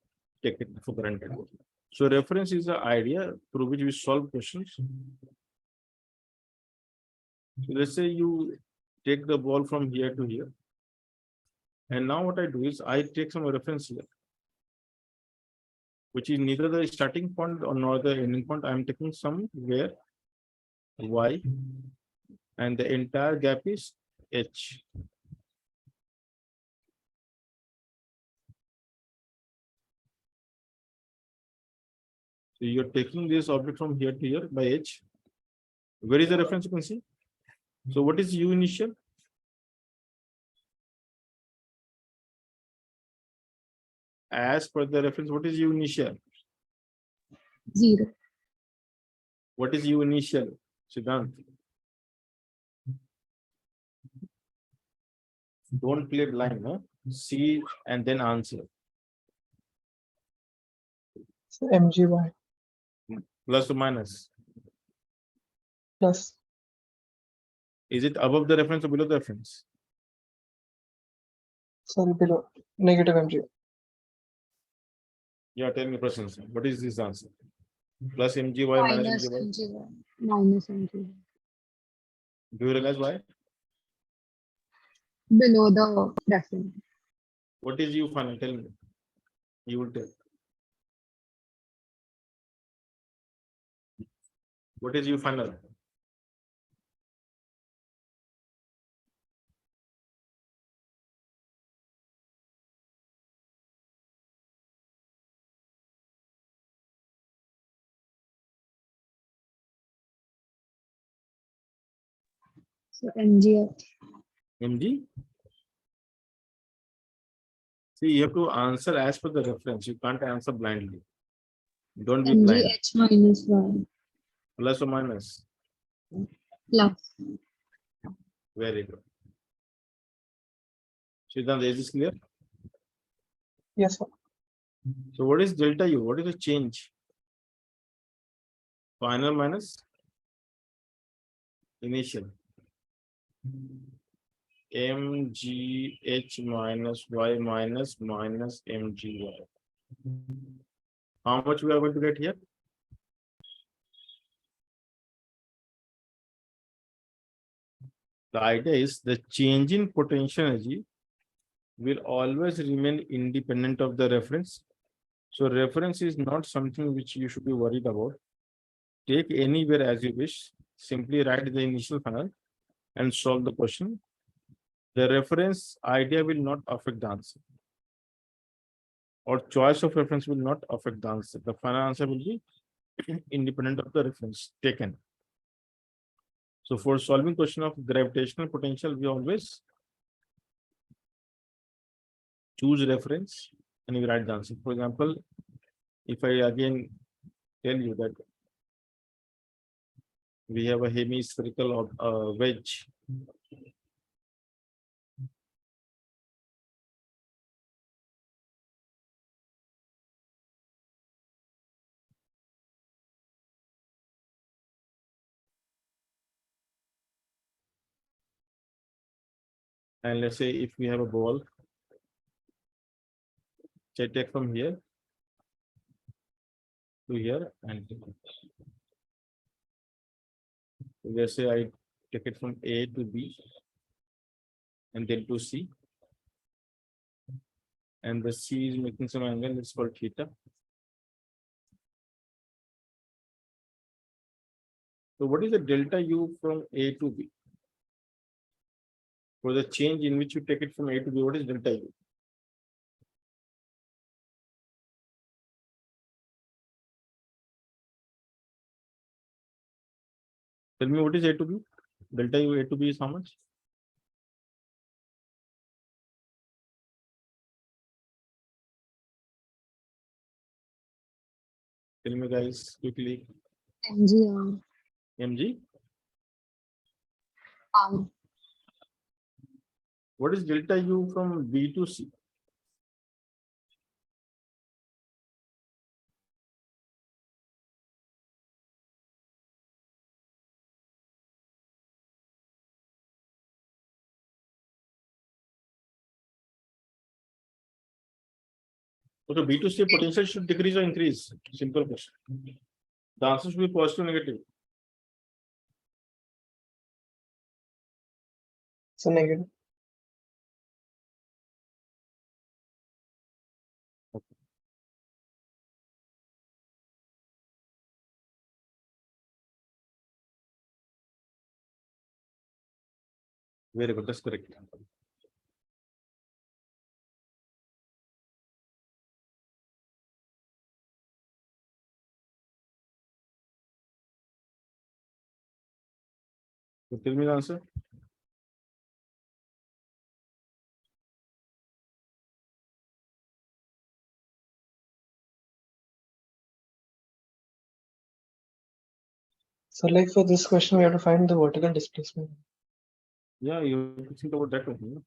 take it for granted. So reference is the idea through which we solve questions. So let's say you take the ball from here to here. And now what I do is I take some reference here, which is neither the starting point or nor the ending point. I'm taking somewhere Y, and the entire gap is H. So you're taking this object from here to here by H. Where is the reference? You can see. So what is U initial? As per the reference, what is U initial? 0. What is U initial? Siddhant. Don't play blind, no? See and then answer. So MGY Plus or minus. plus. Is it above the reference or below the reference? Sorry, below. Negative MGH. Yeah, tell me questions. What is this answer? Plus MGY minus Minus MGY. MGY. Minus MGY. Do you realize why? Below the reference. What is U final? Tell me. You will tell. What is U final? So MGH. MG? See, you have to answer as per the reference. You can't answer blindly. Don't be blind. MGH minus Y. Plus or minus? Plus. Very good. Siddhant, is this clear? Yes, sir. So what is delta U? What is the change? Final minus initial. MGH minus Y minus MGY. How much we are going to get here? The idea is the change in potential energy will always remain independent of the reference. So reference is not something which you should be worried about. Take anywhere as you wish. Simply write the initial final and solve the question. The reference idea will not affect the answer. Or choice of reference will not affect the answer. The final answer will be independent of the reference taken. So for solving question of gravitational potential, we always choose reference and we write the answer. For example, if I again tell you that we have a hemispherical wedge. And let's say if we have a ball, I take from here to here, and let's say I take it from A to B and then to C. And the C is making some angle, it's called theta. So what is the delta U from A to B? For the change in which you take it from A to B, what is delta U? Tell me what is A to B? Delta U A to B is how much? Tell me guys quickly. MGR. MG? R. What is delta U from B to C? So B to C potential should decrease or increase? Simple question. The answer should be positive or negative. So negative. Very good, that's correct. So tell me the answer. So like for this question, we have to find the vertical displacement. Yeah, you have to think about that one.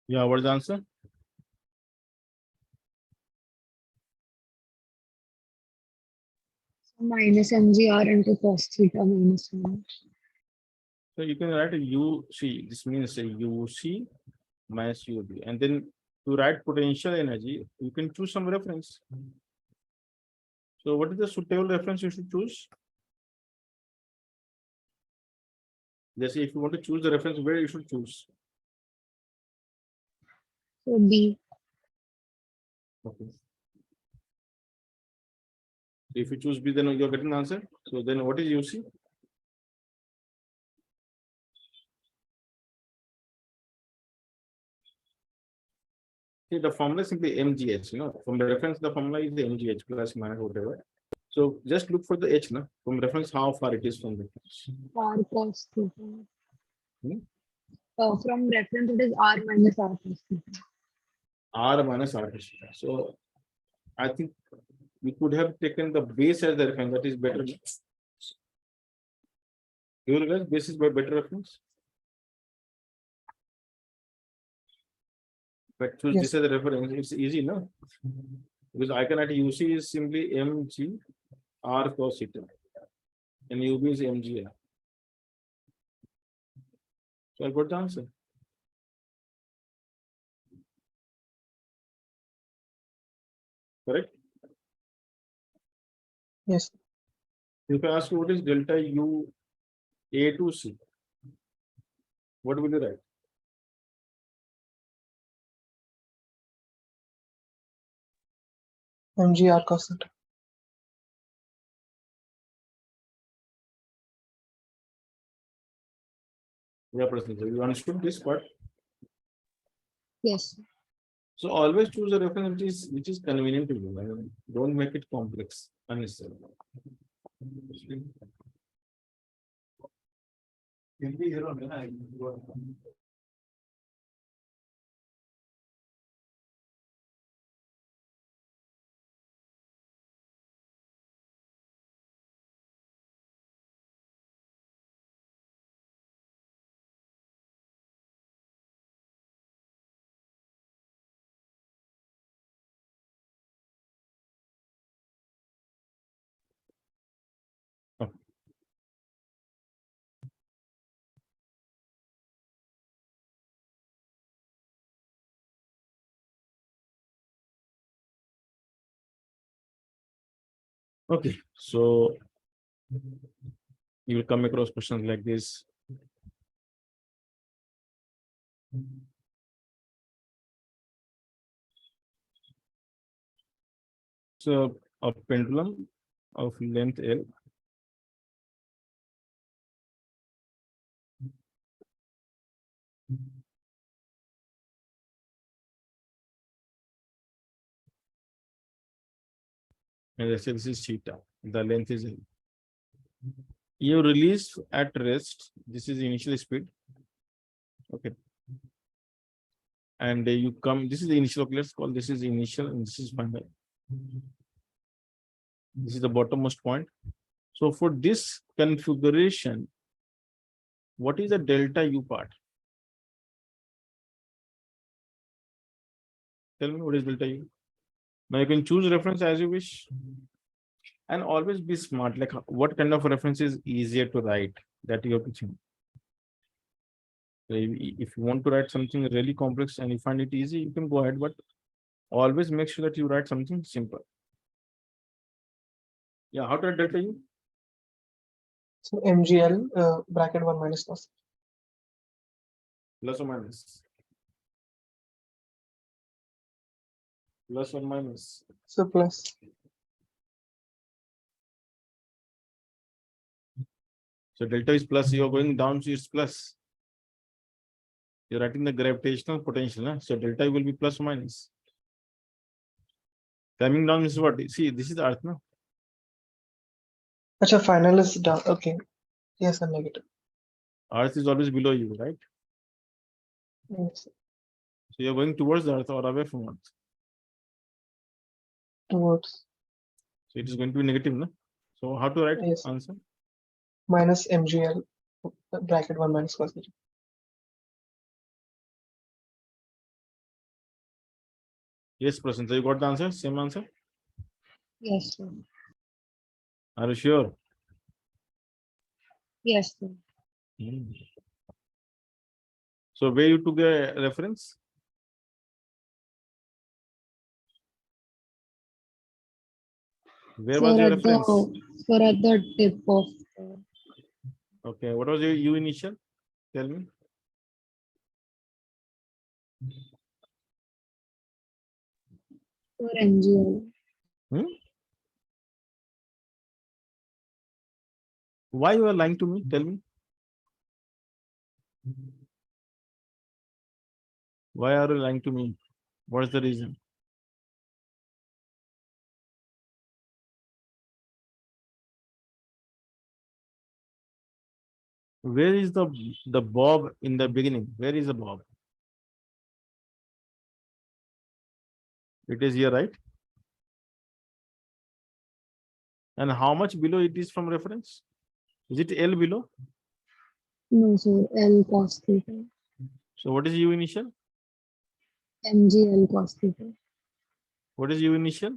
Yeah, what is the answer? So minus MGR into cos theta minus 1. So you can write a UC. This means a UC minus UB. And then to write potential energy, you can choose some reference. So what is the suitable reference you should choose? Just if you want to choose the reference, where you should choose? So B. Okay. If you choose B, then you're getting the answer. So then what is UC? See, the formula is simply MGH, from the reference, the formula is the MGH plus minus whatever. So just look for the H, from reference, how far it is from reference. R cos theta. Hmm? From reference, it is R minus R cos theta. R minus R plus theta. So I think we could have taken the base as the reference. That is better. You will guys, base is better reference. But choose Yes. this as a reference. It's easy, no? Because I can at UC is simply MG R cos theta, and UB is MGR. So I got the answer. Correct? Yes. If I ask you what is delta U A to C, what will you write? MGR cos theta. Yeah, Prasad, you understood this part? Yes. So always choose a reference which is convenient to you. I mean, don't make it complex unnecessarily. Okay, so you will come across questions like this. So a pendulum of length L and let's say this is theta, the length is L. You release at rest, this is initial speed. Okay. And you come, this is the initial, let's call this is initial and this is final. This is the bottommost point. So for this configuration, what is the delta U part? Tell me what is delta U. Now you can choose reference as you wish. And always be smart, like what kind of reference is easier to write, that you have to think. So if you want to write something really complex and you find it easy, you can go ahead, but always make sure that you write something simple. Yeah, how to write delta U? So MGL bracket 1 minus cos. Plus or minus? Plus or minus? So plus. So delta is plus, you are going down, so it's plus. You're writing the gravitational potential, huh? So delta will be plus or minus. Coming down is what? See, this is the earth, no? Acha, final is down. Okay. Yes, and negative. Earth is always below you, right? Yes. So you're going towards the earth or away from earth. Towards. So it is going to be negative, no? So how to write Yes. answer? Minus MGL bracket 1 minus cos theta. Yes, Prasanta, you got the answer? Same answer? Yes, sir. Are you sure? Yes, sir. So where you took a reference? Where was your reference? Sir, at the tip of Okay, what was your U initial? Tell me. for MGL. Why you are lying to me? Tell me. Why are you lying to me? What is the reason? Where is the bob in the beginning? Where is the bob? It is here, right? And how much below it is from reference? Is it L below? No, sir. L cos theta. So what is U initial? Mg L cos theta. What is U initial?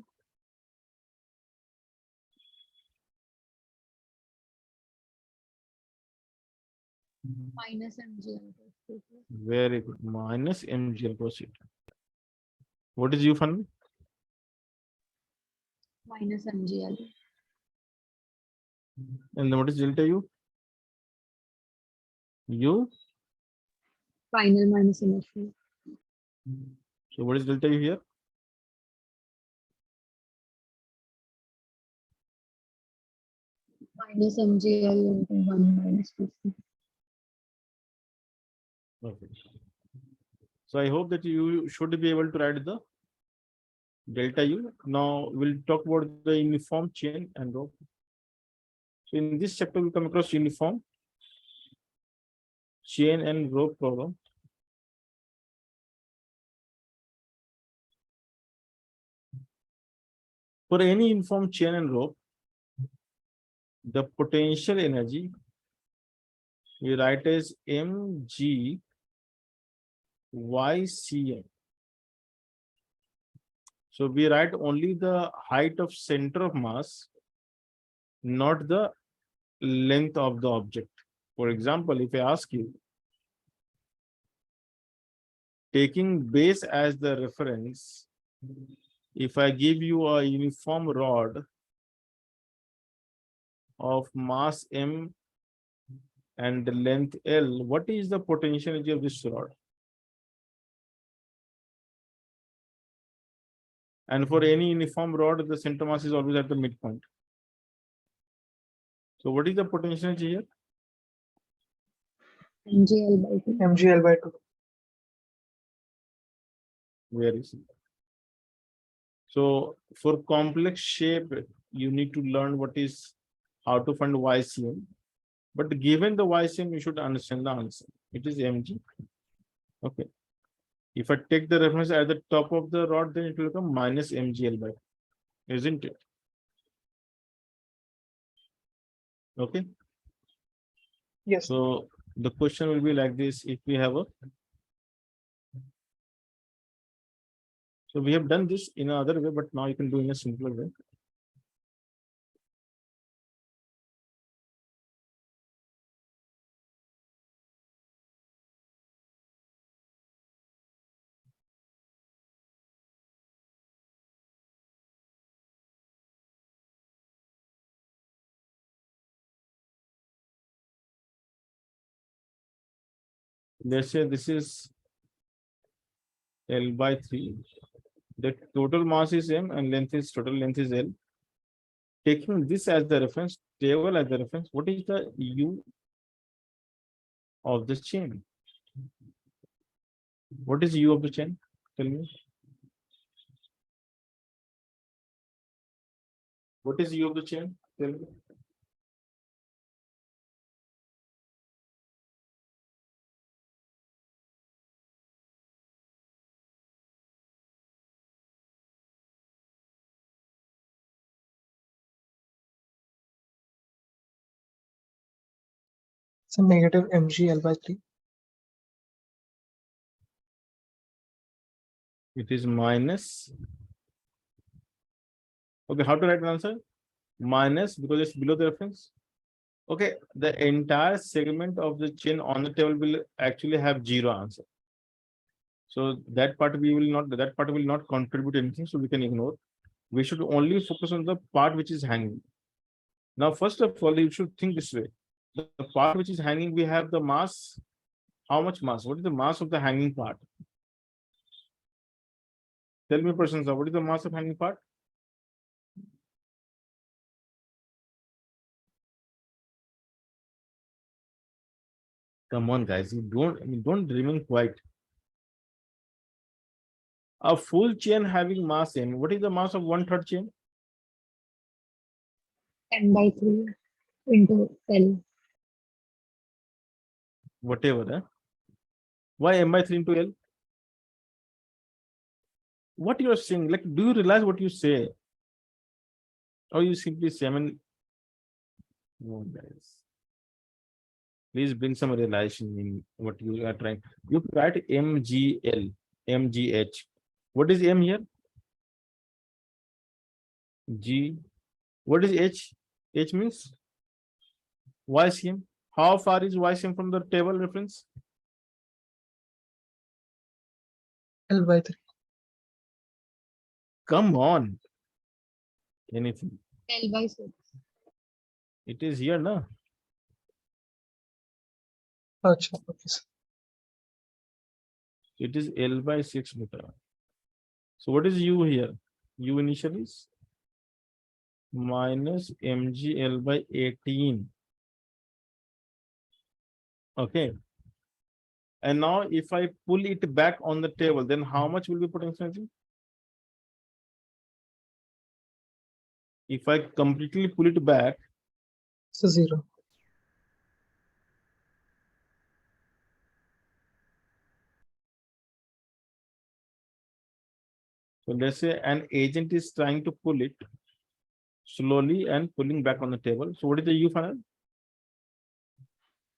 Minus Mg L cos theta. Very good. Minus MGL cos theta. What is U final? Minus Mg L. And then what is delta U? U. Final minus initial. So what is delta U here? Minus Mg L into 1 minus PC. Okay. So I hope that you should be able to write the delta U. Now we'll talk about the uniform chain and rope. So in this chapter, we come across uniform chain and rope problem. For any uniform chain and rope, the potential energy we write as mg YCM. So we write only the height of center of mass, not the length of the object. For example, if I ask you, taking base as the reference, if I give you a uniform rod of mass M and length L, what is the potential energy of this rod? And for any uniform rod, the center mass is always at the midpoint. So what is the potential energy here? Mg L by 2. Mg L by 2. Where is it? So for complex shape, you need to learn how to find YCM. But given the YCM, you should understand the answer. It is mg. Okay. If I take the reference at the top of the rod, then it will become minus mgl by 2, isn't it? Okay. Yes. So the question will be like this: if we have so we have done this in another way, but now you can do in a simpler way. Let's say this is L by 3. The total mass is M and total length is L. Taking this as the reference, table as the reference, what is the U of the chain? What is U of the chain? Tell me. What is U of the chain? Tell me. So negative Mg L by 3. It is minus. Okay, how to write an answer? Minus, because it's below the reference. Okay, the entire segment of the chain on the table will actually have 0 answer. So that part will not contribute anything, so we can ignore. We should only focus on the part which is hanging. Now, first of all, you should think this way. The part which is hanging, we have the mass. How much mass? What is the mass of the hanging part? Tell me, persons, what is the mass of hanging part? Come on, guys, you don't remain quiet. A full chain having mass n. What is the mass of 1/3 chain? M/3 into L. Whatever. Why m/3 into L? What you are saying? Like, do you realize what you say? Or you simply say, I mean, no, guys. Please bring some realization in what you are trying. You write MGL, MGH. What is M here? G. What is H? H means YCM. How far is YCM from the table reference? L/3. Come on. Anything. L/6. It is here, no? Acha, okay, sir. It is L/6 meter. So what is U here? U initial is minus MGL/18. Okay. And now if I pull it back on the table, then how much will be potential energy? If I completely pull it back, So 0. so let's say an agent is trying to pull it slowly and pulling back on the table. So what is the U final?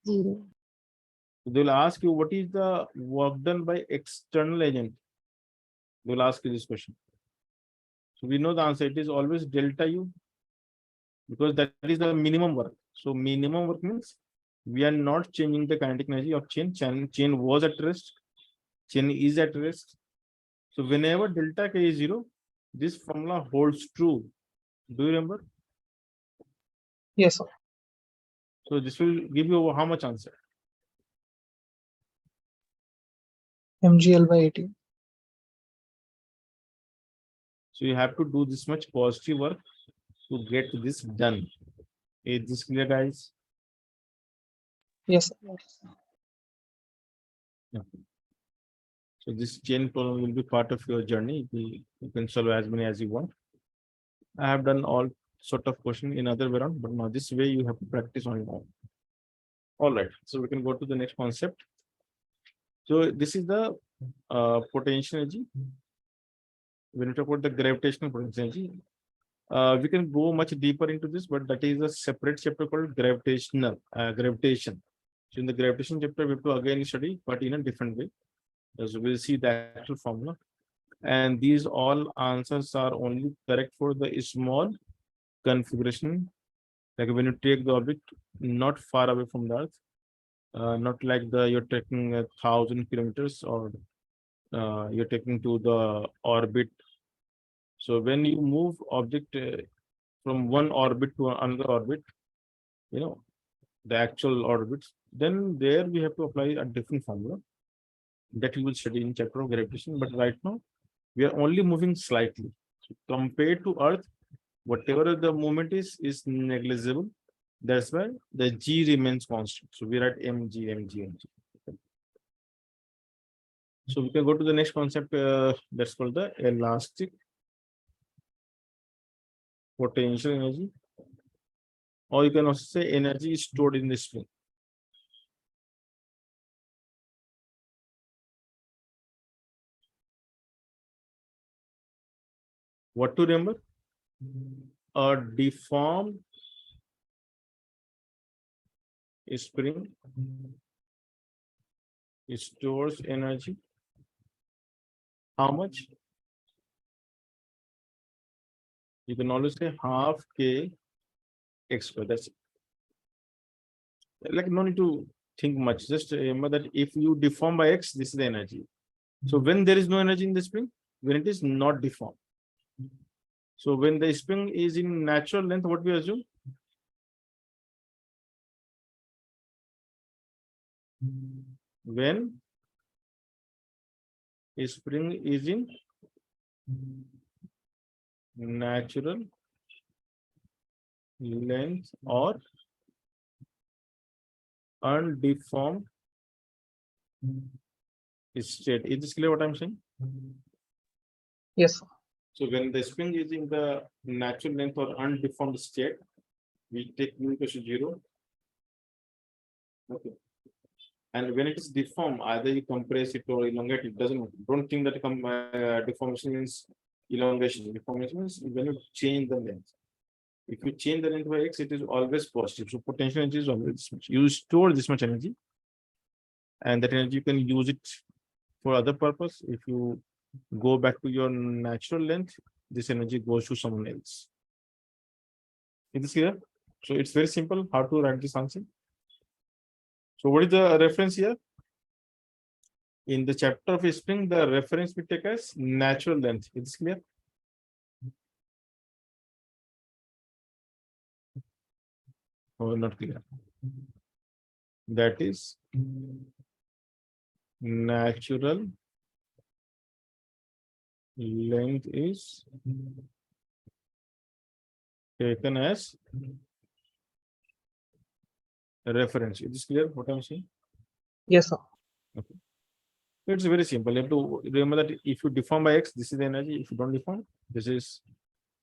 0. They will ask you what is the work done by external agent. They will ask you this question. So we know the answer. It is always delta U because that is the minimum work. So minimum work means we are not changing the kinetic energy of chain. Chain was at rest. Chain is at rest. So whenever delta K is 0, this formula holds true. Do you remember? Yes, sir. So this will give you how much answer? MGL/18. So you have to do this much positive work to get this done. Is this clear, guys? Yes, sir. So this chain problem will be part of your journey. You can solve as many as you want. I have done all sort of question in other way around, but now this way you have to practice on your own. All right, so we can go to the next concept. So this is the potential energy. When we talk about the gravitational potential energy, we can go much deeper into this, but that is a separate chapter called gravitation. So in the gravitation chapter, we have to again study, but in a different way. So we'll see the actual formula. And these all answers are only correct for the small configuration. Like when you take the object not far away from the Earth, not like you're taking 1,000 kilometers or you're taking to the orbit. So when you move object from one orbit to another orbit, the actual orbits, then there we have to apply a different formula that we will study in chapter of gravitation. But right now, we are only moving slightly. So compared to Earth, whatever the movement is negligible. That's why the G remains constant. So we write mg. So we can go to the next concept. That's called the elastic potential energy, or you can also say energy is stored in the spring. What to remember? A deformed spring stores energy. How much? You can always say half K x square. That's it. Like no need to think much. Just remember that if you deform by x, this is the energy. So when there is no energy in the spring, when it is not deformed. So when the spring is in natural length, what we assume? When a spring is in natural length or undeformed state. Is this clear what I'm saying? Yes, sir. So when the spring is in the natural length or undeformed state, we take mu equals to 0. Okay. And when it is deformed, either you compress it or elongate it, doesn't matter. Don't think that deformation means elongation. Deformation means when you change the length. If you change the length by x, it is always positive. So potential energy is always this much. You store this much energy, and that energy you can use it for other purpose. If you go back to your natural length, this energy goes to someone else. Is this clear? So it's very simple how to write this answer. So what is the reference here? In the chapter of spring, the reference we take as natural length. Is this clear? Or not clear? That is natural length is taken as a reference. Is this clear what I'm saying? Yes, sir. It's very simple. You have to remember that if you deform by x, this is the energy. If you don't deform, this is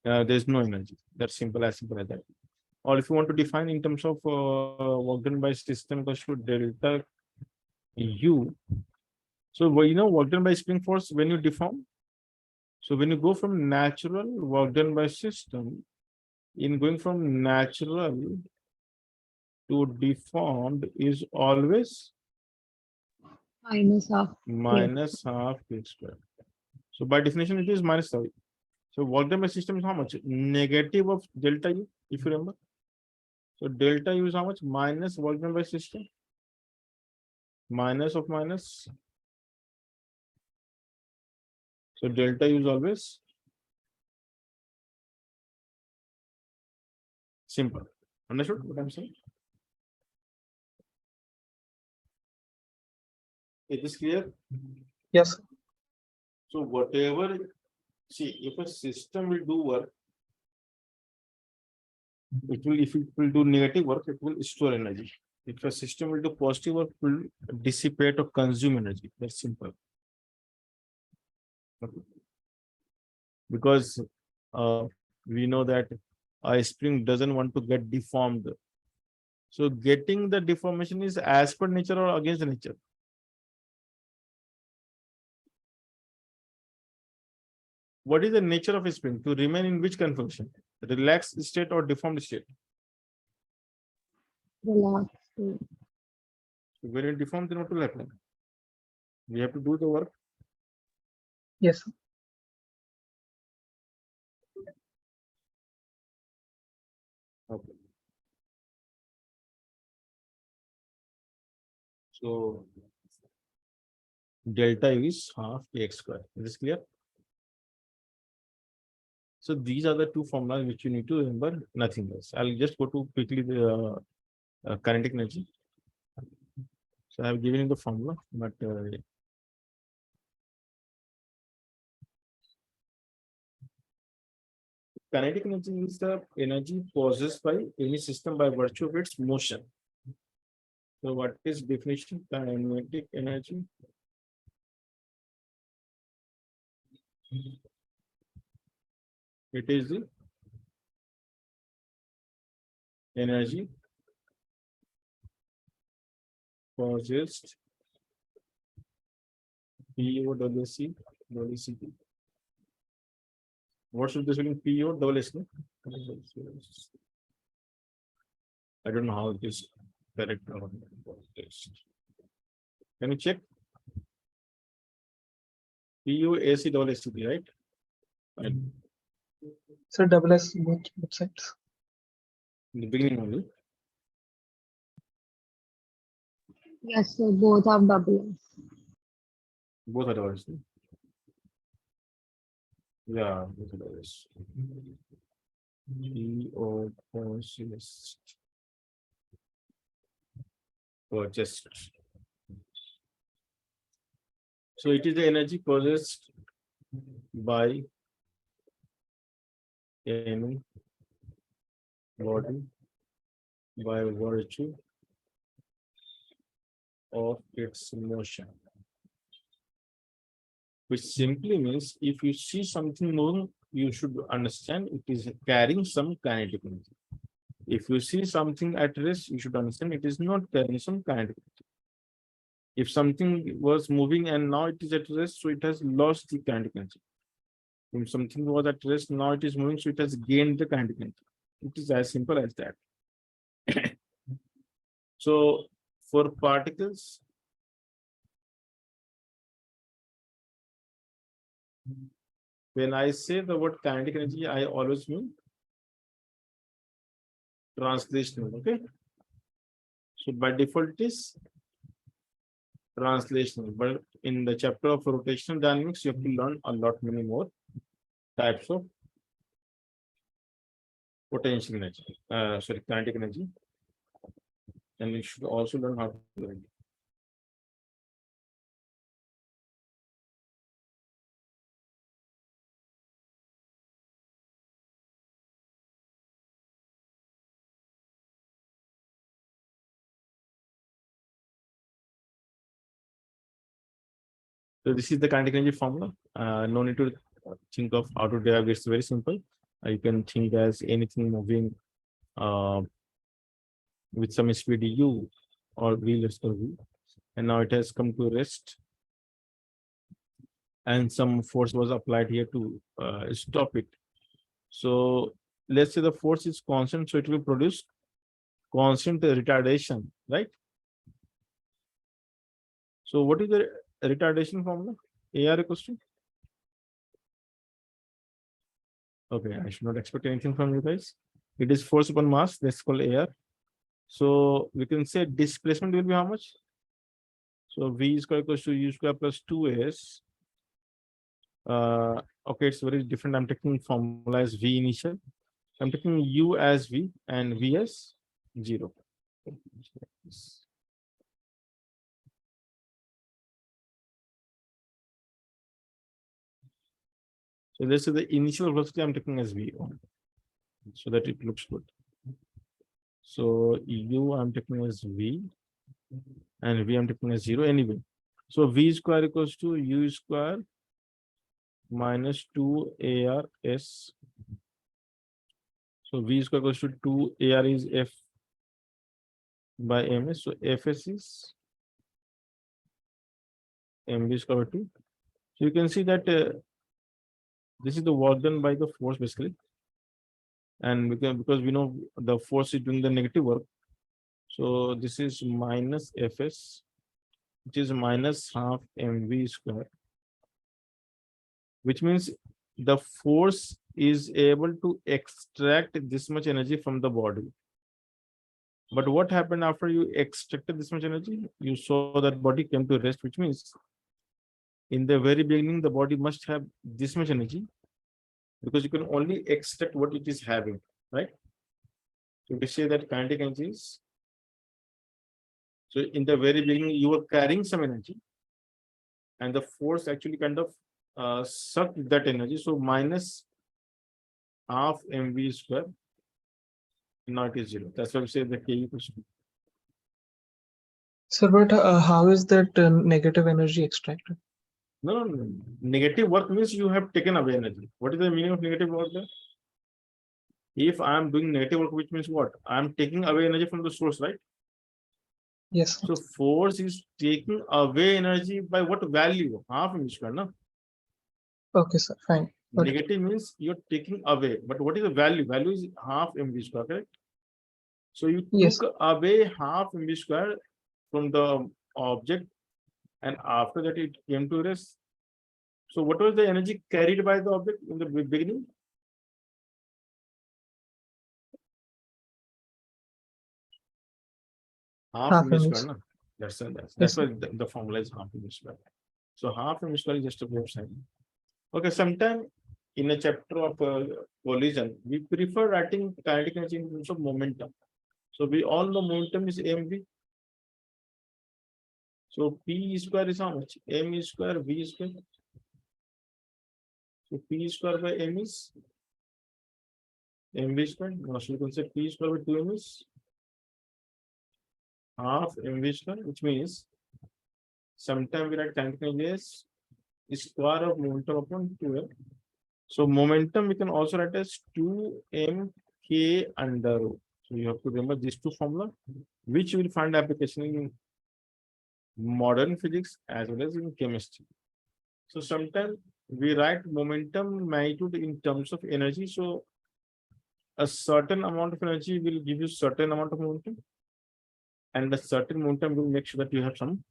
there's no energy. That's simple as that. Or if you want to define in terms of work done by system equals to delta U. So work done by spring force when you deform. So when you go from natural work done by system, in going from natural to deformed is always minus half. minus half k square. So by definition, it is minus half. So work done by system is how much? Negative of delta U, if you remember. So delta U is how much? Minus work done by system. Minus of minus. So delta U is always simple. Understood what I'm saying? Is this clear? Yes, sir. So whatever, see, if a system will do work, if it will do negative work, it will store energy. If a system will do positive work, it will dissipate or consume energy. That's simple. Okay. Because we know that a spring doesn't want to get deformed. So getting the deformation is as per nature or against nature. What is the nature of a spring? To remain in which conformation? Relaxed state or deformed state? Relax. So when you deform, then what will happen? We have to do the work. Yes, sir. Okay. So delta is half kx square. Is this clear? So these are the two formulas which you need to remember, nothing else. I'll just go to quickly the kinetic energy. So I have given you the formula, but kinetic energy is the energy possessed by any system by virtue of its motion. So what is definition? Kinetic energy. It is the energy possessed POWC, WCP. What should this mean? POWC? I don't know how it is correct. Can you check? PUAC, right? And Sir, double S both sides. in the beginning only. Yes, sir. Both have double S. Both are double. Yeah, both are double. POCS. Just. So it is the energy possessed by any body by virtue of its motion. which simply means if you see something moving, you should understand it is carrying some kinetic energy. If you see something at rest, you should understand it is not carrying some kinetic energy. If something was moving and now it is at rest, so it has lost the kinetic energy. If something was at rest, now it is moving, so it has gained the kinetic energy. It is as simple as that. So for particles, when I say the word kinetic energy, I always mean translational. Okay. So by default it is translational, but in the chapter of rotational dynamics, you have to learn a lot many more types of potential energy, kinetic energy, and you should also learn how to do it. So this is the kinetic energy formula. No need to think of how to derive. It's very simple. You can think as anything moving with some speed u or v less than v, and now it has come to rest, and some force was applied here to stop it. So let's say the force is constant, so it will produce constant retardation, right? So what is the retardation formula? AR equals to? Okay, I should not expect anything from you guys. It is force upon mass, that's called AR. So we can say displacement will be how much? So V square equals to U square plus 2S. Okay, it's very different. I'm taking formula as V initial. I'm taking U as V and V as 0. So this is the initial velocity I'm taking as V1, so that it looks good. So U I'm taking as V and V I'm taking as 0 anyway. So V square equals to U square minus 2ARS. So V square equals to 2AR is F by MS. So Fs is MV square by 2. So you can see that this is the work done by the force basically. And because we know the force is doing the negative work. So this is minus Fs, which is minus half mv square, which means the force is able to extract this much energy from the body. But what happened after you extracted this much energy? You saw that body came to rest, which means in the very beginning, the body must have this much energy because you can only extract what it is having, right? So we say that kinetic energy is, so in the very beginning, you were carrying some energy and the force actually kind of sucked that energy. So minus half mv square, now it is 0. That's why we say the k equals to. Sir, but how is that negative energy extracted? No. Negative work means you have taken away energy. What is the meaning of negative work there? If I am doing negative work, which means what? I am taking away energy from the source, right? Yes. So force is taking away energy by what value? Half mv square, no? Okay, sir. Fine. Got it. Negative means you're taking away, but what is the value? Value is half mv square, correct? So you Yes. took away half mv square from the object, and after that it came to rest. So what was the energy carried by the object in the beginning? Half Half mv mv square, square. no? That's Yes, why the formula is half mv square. So half mv square is just a way of saying. Okay, sometime in a chapter of collision, we prefer writing kinetic energy in terms of momentum. So we all know momentum is mv. So P square is how much? M square V square. So P square by M is mv square. Now so you can say P square by 2m is half mv square, which means sometime we write kinetic energy as square of momentum upon 2m. So momentum we can also write as 2mk under rho. So you have to remember these two formula, which will find application in modern physics as well as in chemistry. So sometimes we write momentum magnitude in terms of energy. So a certain amount of energy will give you certain amount of momentum, and a certain momentum will make sure that you have some.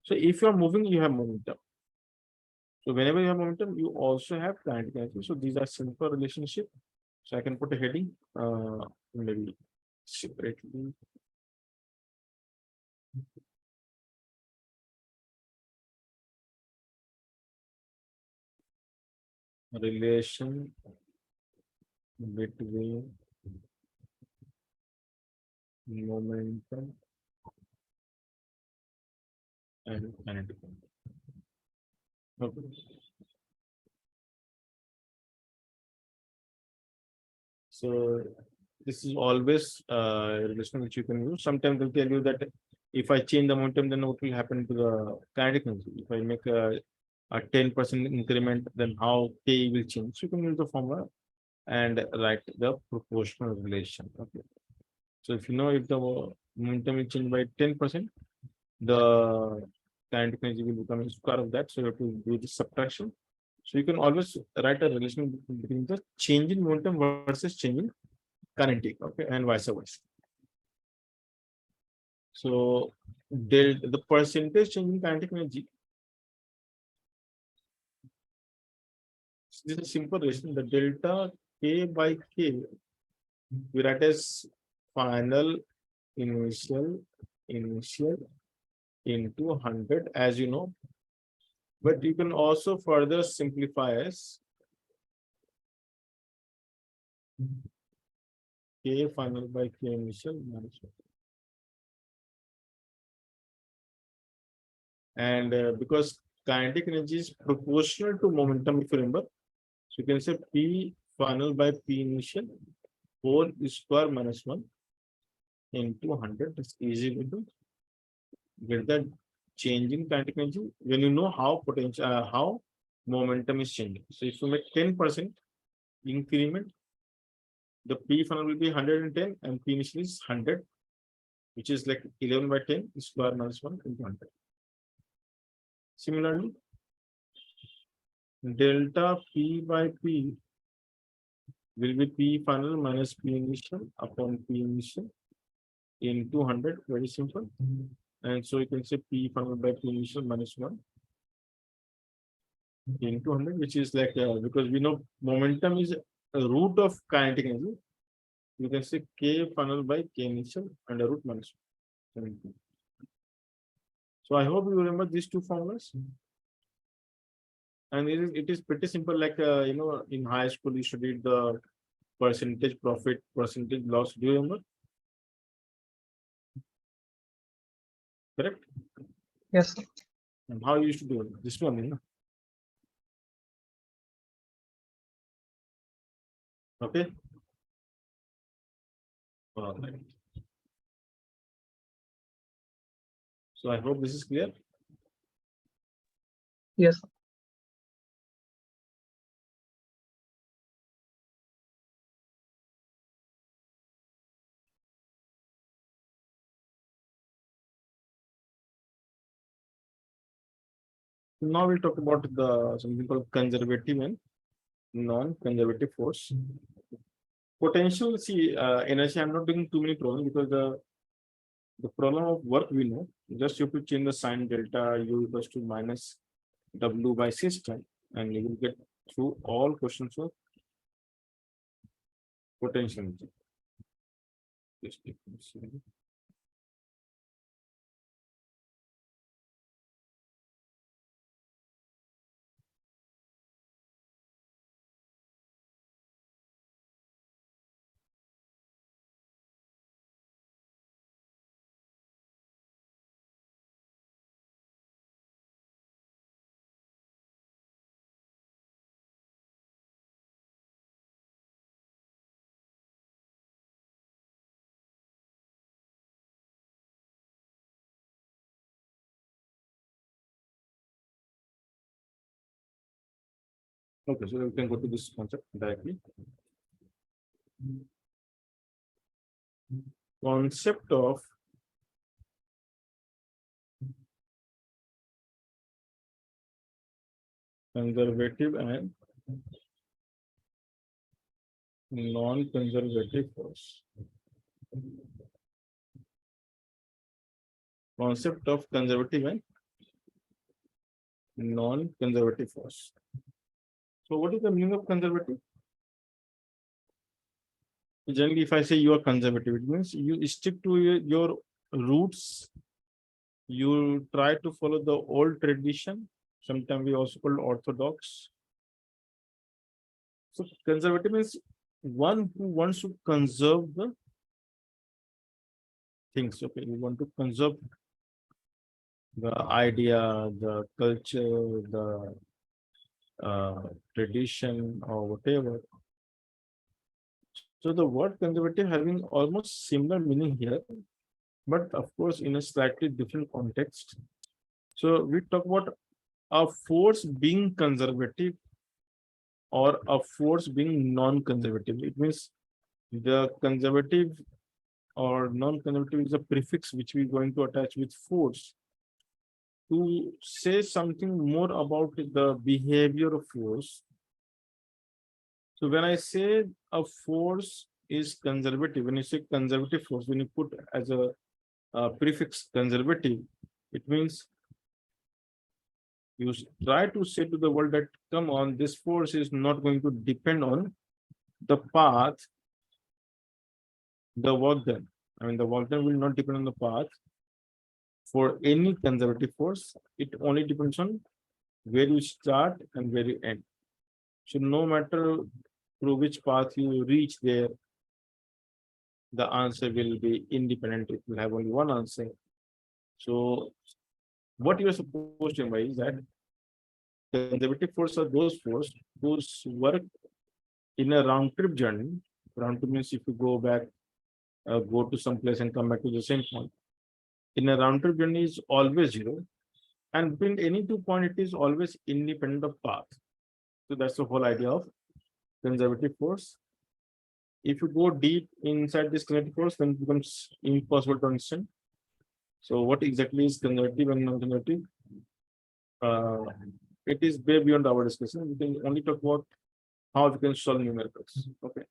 So if you are moving, you have momentum. So whenever you have momentum, you also have kinetic energy. So these are simple relationship. So I can put a heading, maybe separately. Relation between momentum and kinetic energy. Okay. So this is always a relation which you can use. Sometimes they'll tell you that if I change the momentum, then what will happen to the kinetic energy? If I make a 10% increment, then how K will change? So you can use the formula and write the proportional relation. Okay. So if you know if the momentum will change by 10%, the kinetic energy will become a square of that. So you have to do the subtraction. So you can always write a relation between the change in momentum versus change in kinetic, okay, and vice versa. So the percentage change in kinetic energy. This is a simple relation. The delta K by K we write as final initial into 100, as you know, but you can also further simplify as K final by K initial minus 1. And because kinetic energy is proportional to momentum, if you remember, so you can say P final by P initial whole square minus 1 into 100. It's easy to get that change in kinetic energy when you know how potential, how momentum is changing. So if you make 10% increment, the P final will be 110 and P initial is 100, which is like 11 by 10 square minus 1 into 100. Similarly, delta P by P will be P final minus P initial upon P initial in 200. Very simple. And so you can say P final by P initial minus 1 in 200, which is like, because we know momentum is a root of kinetic energy. You can say K final by K initial under root minus 1. So I hope you remember these two formulas. And it is pretty simple, like, you know, in high school, you studied the percentage profit, percentage loss. Do you remember? Correct? Yes. And how you used to do it? This one, you know? Okay. All right. So I hope this is clear. Yes. Now we'll talk about the something called conservative and non-conservative force. Potential, see, energy. I'm not doing too many problems because the problem of work we know. Just you have to change the sign delta U equals to minus W by system, and you will get through all questions of potential energy. Just take a second. Okay, so we can go to this concept directly. Concept of conservative and non-conservative force. Concept of conservative and non-conservative force. So what is the meaning of conservative? Generally, if I say you are conservative, it means you stick to your roots. You try to follow the old tradition. Sometimes we also call orthodox. So conservative means one who wants to conserve the things. Okay, you want to conserve the idea, the culture, the tradition, or whatever. So the word conservative having almost similar meaning here, but of course in a slightly different context. So we talk about a force being conservative or a force being non-conservative. It means the conservative or non-conservative is a prefix which we're going to attach with force to say something more about the behavior of force. So when I say a force is conservative, when you say conservative force, when you put as a prefix conservative, it means you try to say to the world that, come on, this force is not going to depend on the path, the work done. I mean, the work done will not depend on the path for any conservative force. It only depends on where you start and where you end. So no matter through which path you reach there, the answer will be independent. It will have only one answer. So what you are supposed to imply is that conservative force are those force whose work in a round trip journey. Round trip means if you go back, go to some place and come back to the same point. In a round trip journey is always zero, and between any 2 points, it is always independent of path. So that's the whole idea of conservative force. If you go deep inside this conservative force, then it becomes impossible to understand. So what exactly is conservative and non-conservative? It is way beyond our discussion. We can only talk about how we can solve numericals. Okay.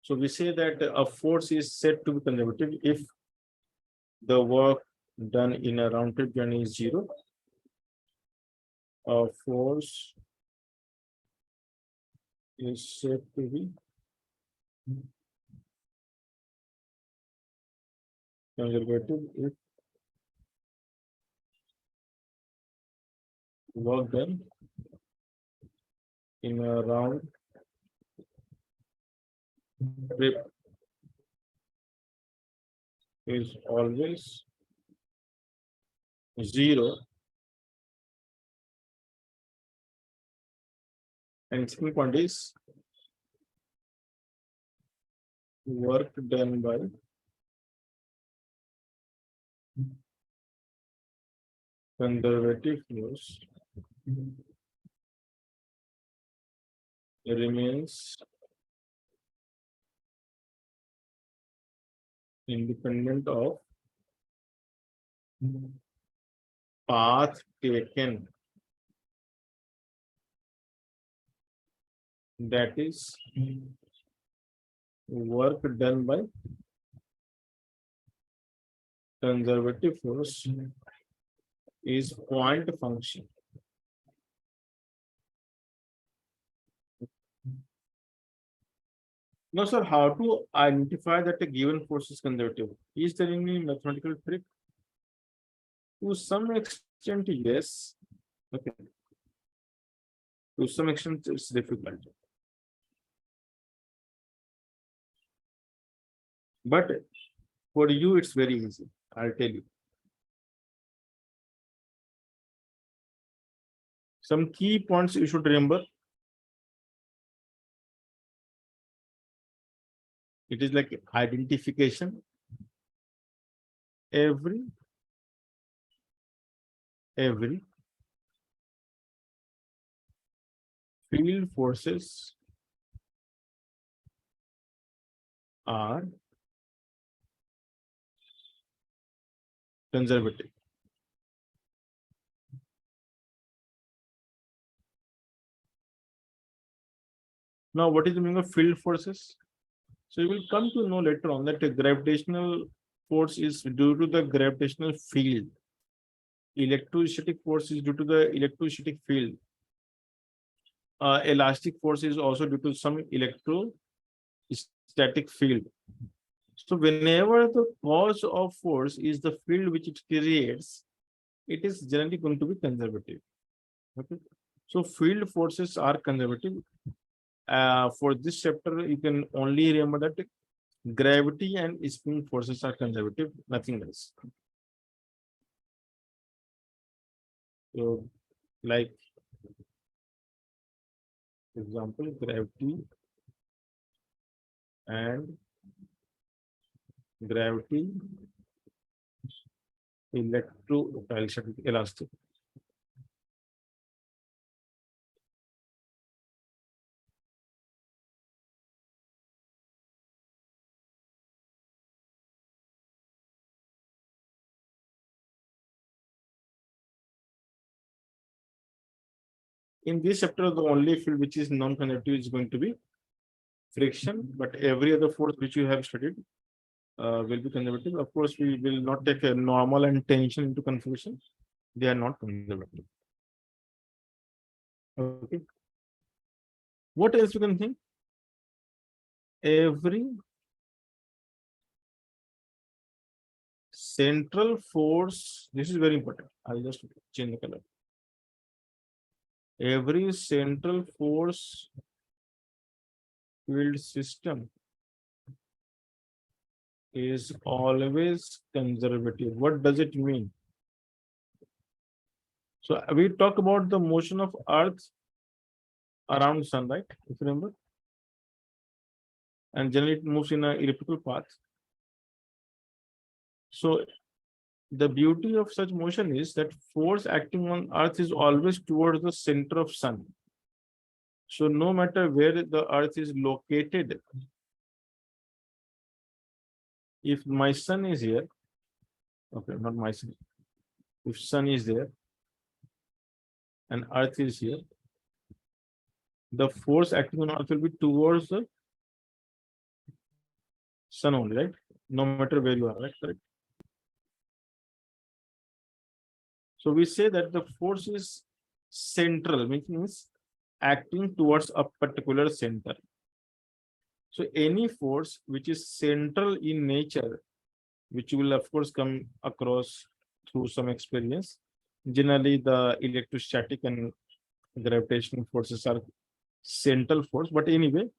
So we say that a force is said to be conservative if the work done in a round trip journey is zero. A force is said to be conservative if work done in a round trip is always zero. And second point is work done by conservative force remains independent of path taken. That is work done by conservative force is point function. Now, sir, how to identify that a given force is conservative? Is there any mathematical trick? To some extent, yes. Okay. To some extent, it's difficult. But for you, it's very easy. I'll tell you. Some key points you should remember. It is like identification. Every field forces are conservative. Now, what is the meaning of field forces? So you will come to know later on that a gravitational force is due to the gravitational field. Electrostatic force is due to the electrostatic field. Elastic force is also due to some electrostatic field. So whenever the cause of force is the field which it creates, it is generally going to be conservative. Okay. So field forces are conservative. For this chapter, you can only remember that gravity and spring forces are conservative, nothing else. So, like, for example, gravity and gravity, elastic. In this chapter, the only field which is non-conductive is going to be friction, but every other force which you have studied will be conservative. Of course, we will not take a normal and tension into consideration. They are not conservative. Okay. What else you can think? Every central force, this is very important. I'll just change the color. Every central force field system is always conservative. What does it mean? So we talk about the motion of Earth around sun, right? If you remember. And generally it moves in an elliptical path. So the beauty of such motion is that force acting on Earth is always towards the center of sun. So no matter where the Earth is located, if my sun is here, okay, not my sun, if sun is there and Earth is here, the force acting on Earth will be towards the sun only, right? No matter where you are, right? Correct. So we say that the force is central, which means acting towards a particular center. So any force which is central in nature, which you will of course come across through some experience. Generally, the electrostatic and gravitational forces are central force. But anyway,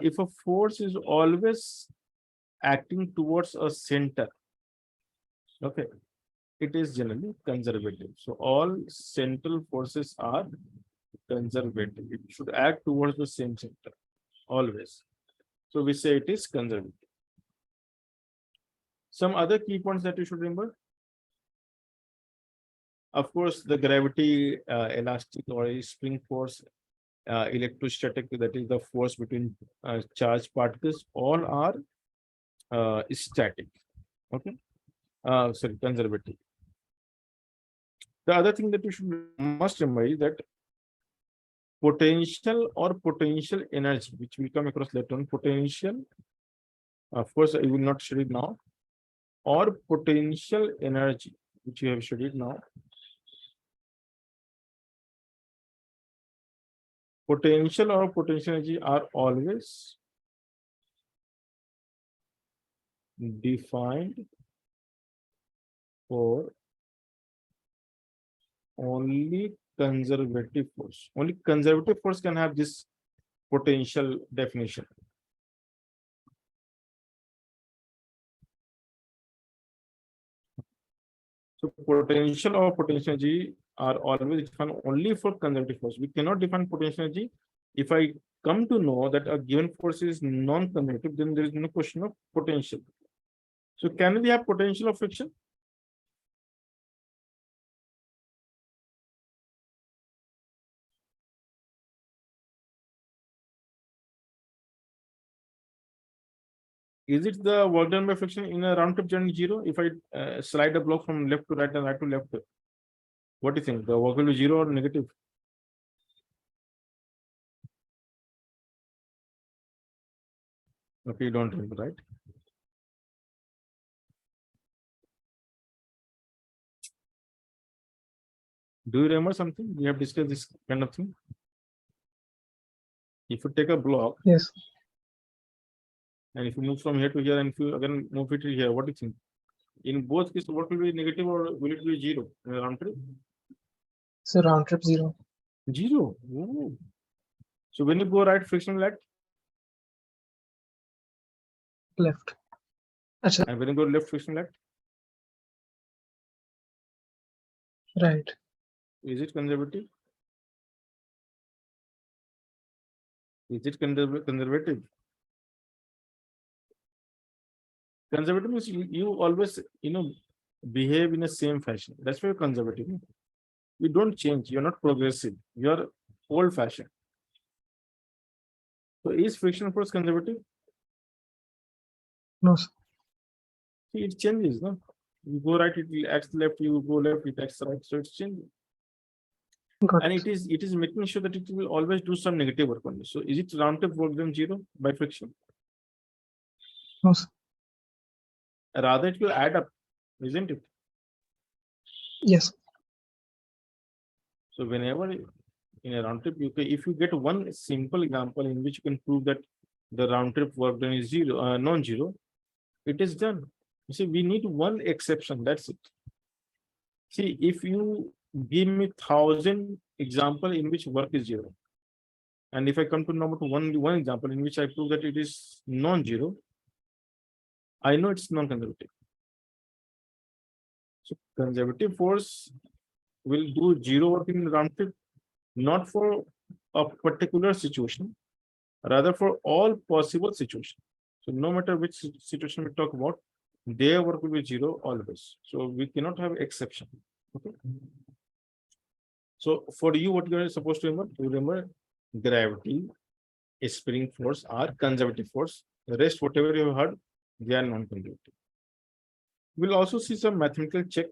if a force is always acting towards a center, okay, it is generally conservative. So all central forces are conservative. It should act towards the same center always. So we say it is conservative. Some other key points that you should remember. Of course, the gravity, elastic or spring force, electrostatic, that is the force between charged particles, all are static. Okay. Sorry, conservative. The other thing that you must remember is that potential or potential energy, which will come across later on, potential, of course, I will not study it now, or potential energy, which you have studied now. Potential or potential energy are always defined for only conservative force. Only conservative force can have this potential definition. So potential or potential energy are always defined only for conservative force. We cannot define potential energy. If I come to know that a given force is non-conservative, then there is no question of potential. So can we have potential of friction? Is it the work done by friction in a round trip journey 0? If I slide a block from left to right and right to left, what do you think? The work will be 0 or negative? Okay, you don't remember, right? Do you remember something? We have discussed this kind of thing. If you take a block Yes. and if you move from here to here and if you again move it to here, what do you think? In both cases, what will be negative or will it be 0 in a round trip? So round trip 0. 0. Ooh. So when you go right, friction left, Left. Achha, and when you go left, friction left, right. is it conservative? Is it conservative? Conservative means you always, behave in the same fashion. That's why you're conservative. You don't change. You're not progressive. You're old-fashioned. So is friction force conservative? No, sir. See, it changes, no? You go right, it acts left. You go left, it acts right. So it's changing. Got And it. it is making sure that it will always do some negative work on you. So is it round trip work done 0 by friction? No, sir. Rather, it will add up, isn't it? Yes. So whenever in a round trip, if you get one simple example in which you can prove that the round trip work done is 0, non-zero, it is done. You see, we need one exception. That's it. See, if you give me 1,000 example in which work is 0, and if I come to one example in which I prove that it is non-zero, I know it's non-conservative. So conservative force will do 0 work in round trip, not for a particular situation, rather for all possible situations. So no matter which situation we talk about, their work will be 0 always. So we cannot have exception. Okay. So for you, what you are supposed to remember? Remember gravity, spring force are conservative force. The rest, whatever you have heard, they are non-conservative. We'll also see some mathematical check.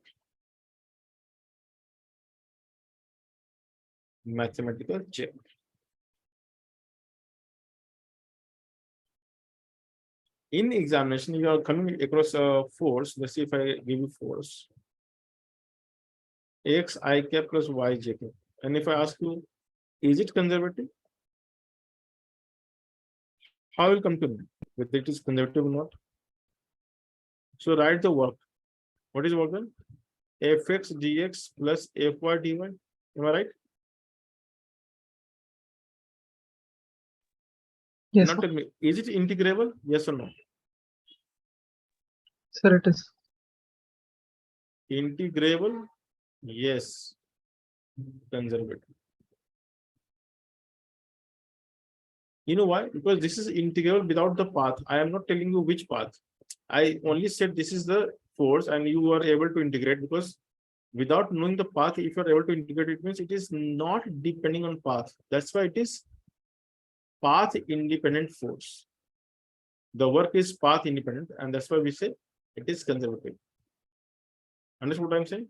Mathematical check. In examination, you are coming across a force. Let's see if I give you force. X I cap plus Y J cap. And if I ask you, is it conservative? How will come to know whether it is conservative or not? So write the work. What is work done? Fx dx plus Fy dy. Am I right? Yes, Not sir. tell me, is it integrable? Yes or no? Sir, it is. Integrable? Yes. Conservative. You know why? Because this is integrable without the path. I am not telling you which path. I only said this is the force and you are able to integrate, because without knowing the path, if you are able to integrate, it means it is not depending on path. That's why it is path independent force. The work is path independent, and that's why we say it is conservative. Understand what I'm saying?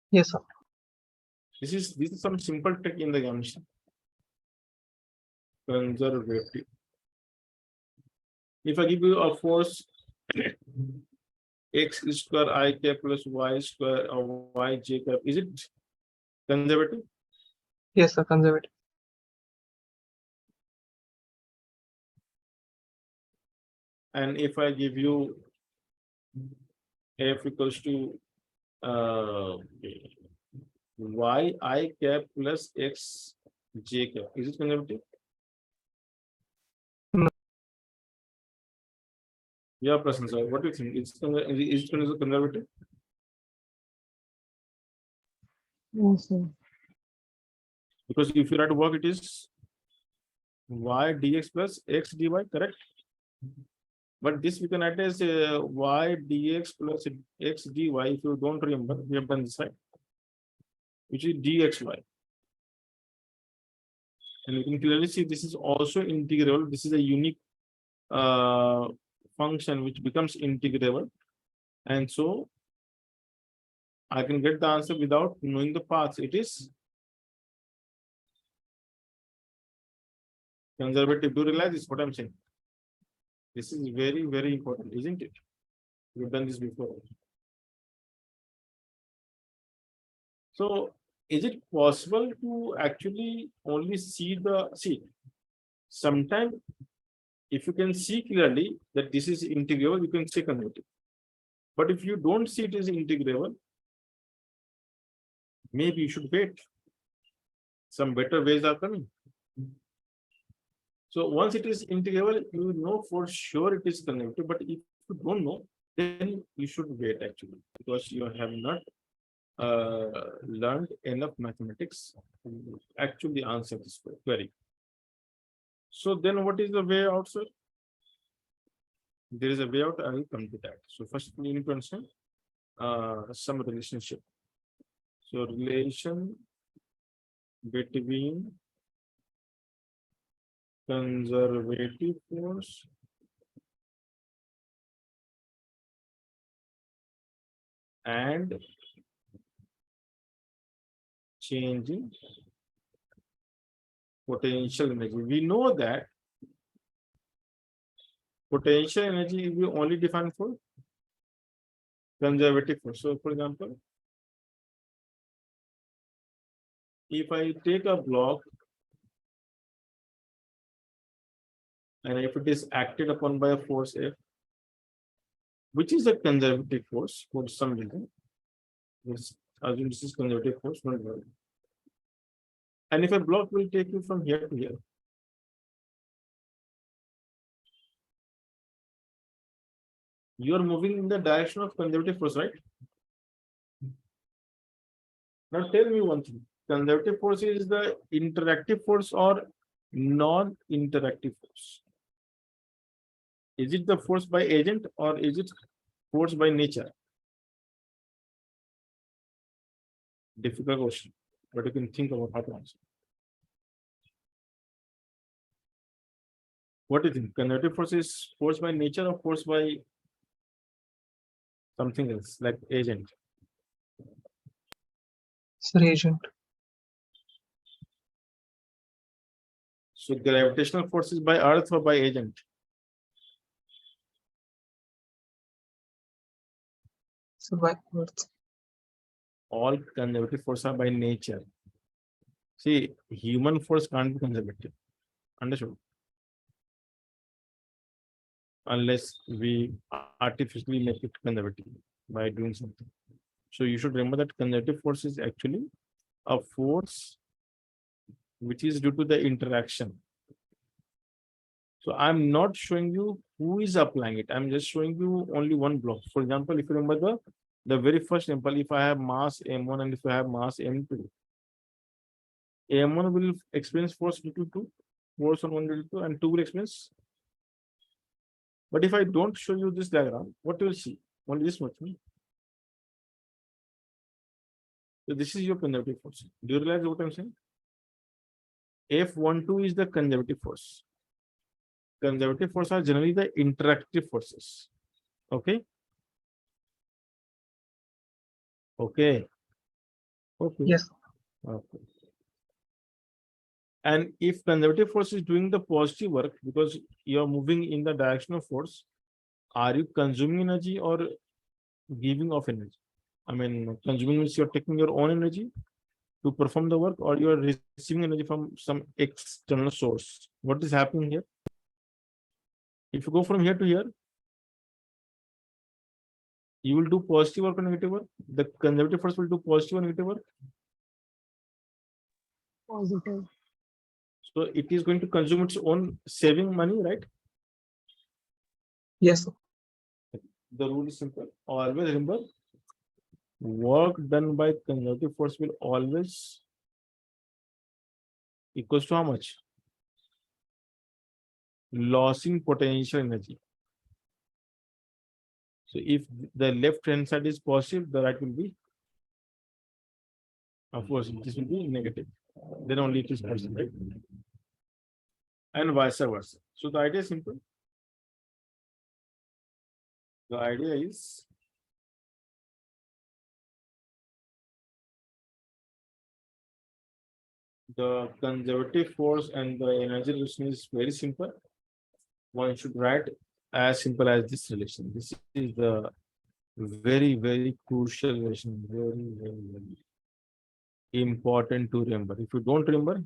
Yes, sir. This is some simple trick in the examination. Conservative. If I give you a force x square I cap plus y square or y j cap, is it conservative? Yes, sir. Conservative. And if I give you f equals to y I cap plus x j cap, is it conservative? No. Yeah, Prasan sir, what do you think? Is it conservative? Yes, sir. Because if you write work, it is y dx plus x dy, correct? But this we can write as y dx plus x dy. If you don't remember, we have done this side, which is dxy. And you can clearly see this is also integral. This is a unique function which becomes integrable, and so I can get the answer without knowing the paths. It is conservative. Do you realize this? What I'm saying? This is very, very important, isn't it? We've done this before. So, is it possible to actually only see the sometimes if you can see clearly that this is integrable, you can say conservative. But if you don't see it as integrable, maybe you should wait. Some better ways are coming. So once it is integrable, you know for sure it is conservative. But if you don't know, then you should wait actually, because you have not learned enough mathematics to actually answer this query. So then what is the way out, sir? There is a way out. I will come to that. So first we need to understand some relationship. So relation between conservative force and changing potential energy. We know that potential energy is only defined for conservative force. So for example, if I take a block and if it is acted upon by a force F, which is a conservative force for some reason, let's assume this is conservative force, not worry. And if a block will take you from here to here, you are moving in the direction of conservative force, right? Now tell me one thing, conservative force is the interactive force or non-interactive force? Is it the force by agent or is it force by nature? Difficult question, but you can think about how to answer. What do you think? Conservative force is force by nature or force by something else, like agent? Sir, agent. So gravitational force is by earth or by agent? So by Earth. All conservative force are by nature. See, human force can't be conservative. Understood? Unless we artificially make it conservative by doing something. So you should remember that conservative force is actually a force which is due to the interaction. So I'm not showing you who is applying it. I'm just showing you only one block. For example, if you remember the very first example, if I have mass M1 and if I have mass M2, M1 will experience force due to 2, force on 1 due to 2, and 2 will experience. But if I don't show you this diagram, what you will see? Only this much. So this is your conservative force. Do you realize what I'm saying? F12 is the conservative force. Conservative forces are generally the interactive forces. Okay. Okay. Okay. Yes. Okay. And if conservative force is doing the positive work because you are moving in the direction of force, are you consuming energy or giving off energy? I mean, consuming means you're taking your own energy to perform the work, or you are receiving energy from some external source. What is happening here? If you go from here to here, you will do positive work or negative work. The conservative force will do positive or negative work. Positive. So it is going to consume its own, saving money, right? Yes. The rule is simple. Always remember, work done by conservative force will always equals to how much? Losing potential energy. So if the left hand side is positive, the right will be, of course, this will be negative. Then only it is positive, right? And vice versa. So the idea is simple. The idea is the conservative force and the energy relation is very simple. One should write as simple as this relation. This is the very crucial relation, very important to remember. If you don't remember,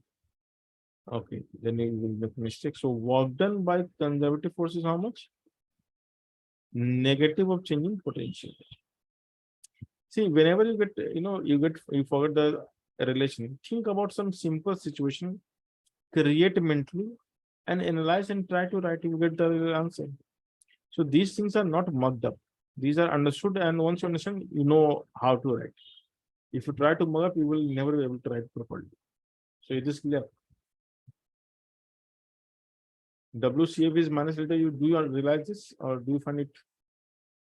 okay, then you will make mistake. So work done by conservative force is how much? Negative of changing potential. See, whenever you get, you forget the relation. Think about some simple situation, create mentally, and analyze and try to write. You get the answer. So these things are not mugged up. These are understood, and once you understand, you know how to write. If you try to mug up, you will never be able to write properly. So it is clear. WCF is minus delta. Do you realize this, or do you find it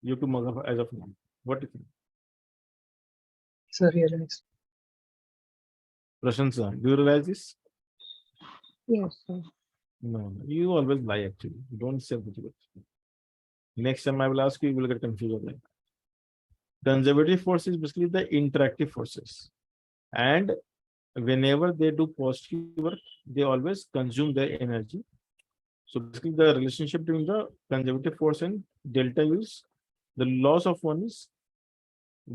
you have to mug up as of now? What do you think? Sir, realized. Prashansa, do you realize this? Yes, sir. No, you always lie actually. You don't say the truth. Next time I will ask you, you will get confused again. Conservative force is basically the interactive forces. And whenever they do positive work, they always consume their energy. So basically the relationship between the conservative force and delta U is the loss of one is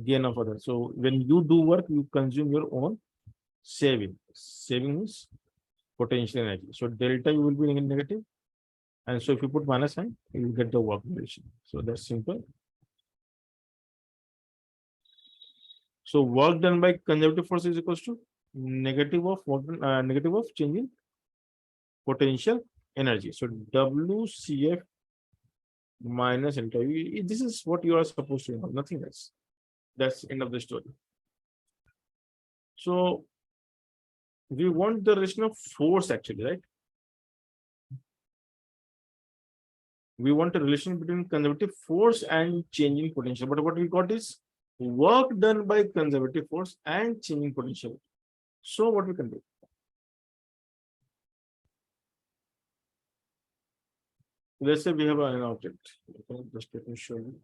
gain of other. So when you do work, you consume your own saving. Saving is potential energy. So delta U will be negative. And so if you put minus sign, you will get the work relation. So that's simple. So work done by conservative force is equals to negative of work, negative of changing potential energy. So WCF minus delta U. This is what you are supposed to know, nothing else. That's end of the story. So we want the relation of force actually, right? We want a relation between conservative force and changing potential. But what we got is work done by conservative force and changing potential. So what we can do? Let's say we have an object. Okay, just let me show you.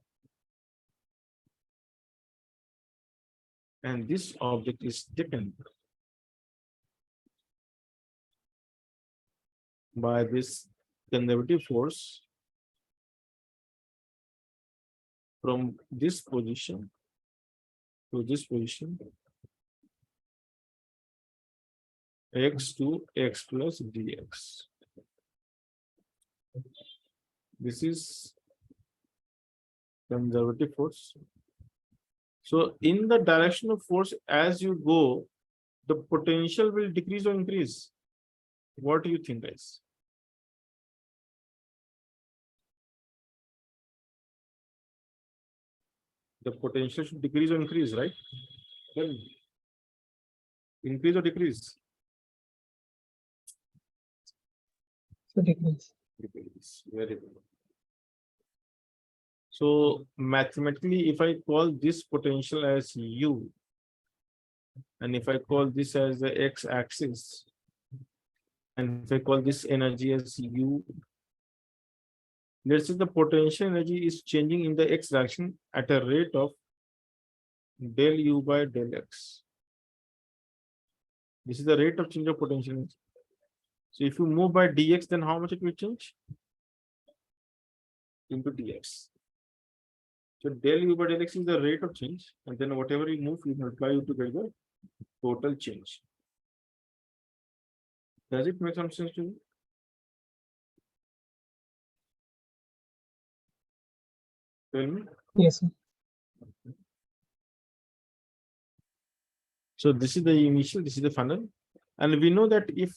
And this object is taken by this conservative force from this position to this position, x to x plus dx. This is conservative force. So in the direction of force, as you go, the potential will decrease or increase. What do you think, guys? The potential should decrease or increase, right? Then increase or decrease? So decrease. Decrease. Very good. So mathematically, if I call this potential as U, and if I call this as the x-axis, and if I call this energy as U, let's say the potential energy is changing in the x direction at a rate of del U by del X. This is the rate of change of potential energy. So if you move by dx, then how much it will change? Into dx. So del U by del X is the rate of change, and then whatever you move, you multiply it to get the total change. Does it make some sense to you? Tell me. Yes, sir. So this is the initial, this is the final. And we know that if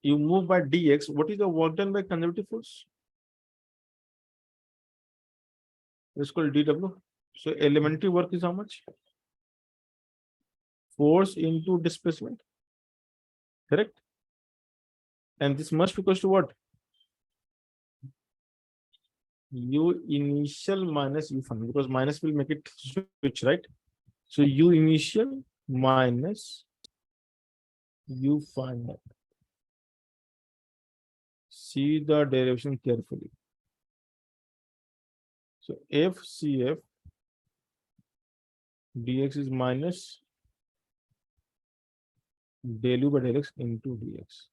you move by dx, what is the work done by conservative force? It's called dw. So elementary work is how much? Force into displacement. Correct? And this must be equals to what? U initial minus U final, because minus will make it switch, right? So U initial minus U final. See the derivation carefully. So FCF dx is minus del u by del x into dx.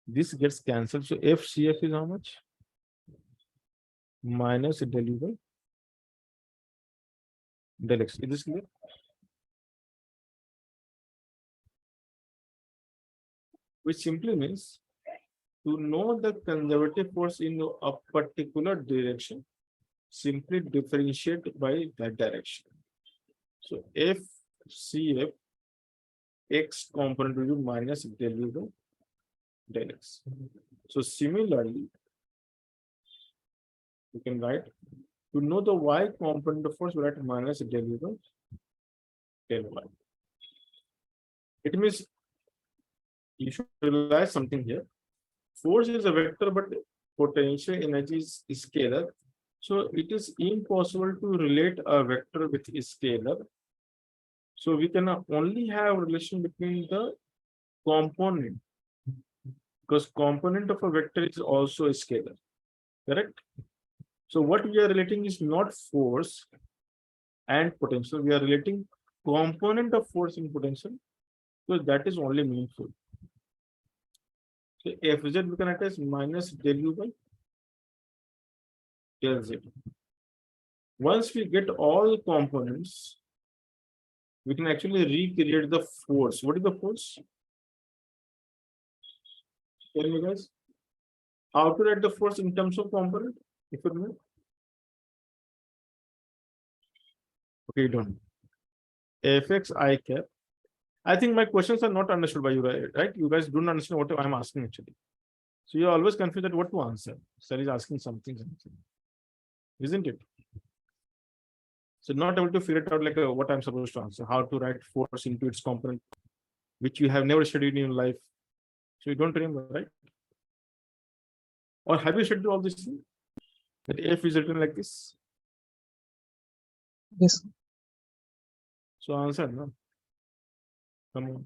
This gets cancelled. So FCF is how much? Minus del u by del x. Is this clear? Which simply means to know the conservative force in a particular direction, simply differentiate by that direction. So FCF x component will be minus del u by del x. So similarly, you can write to know the y component of force, we write minus del u by del y. It means you should realize something here. Force is a vector, but potential energy is scalar. So it is impossible to relate a vector with a scalar. So we can only have relation between the component, because component of a vector is also a scalar, correct? So what we are relating is not force and potential. We are relating component of force and potential, so that is only meaningful. So Fz we can write as minus del u by del z. Once we get all components, we can actually recreate the force. What is the force? Tell me, guys. How to write the force in terms of component? If you know. Okay, you don't. Fx I cap. I think my questions are not understood by you, right? You guys don't understand what I'm asking actually. So you're always confused at what to answer. Sir is asking something, isn't it? So not able to figure it out like what I'm supposed to answer, how to write force into its component, which you have never studied in your life. So you don't remember, right? Or have you studied all this thing? That F is written like this. Yes. So answer, no? Come on.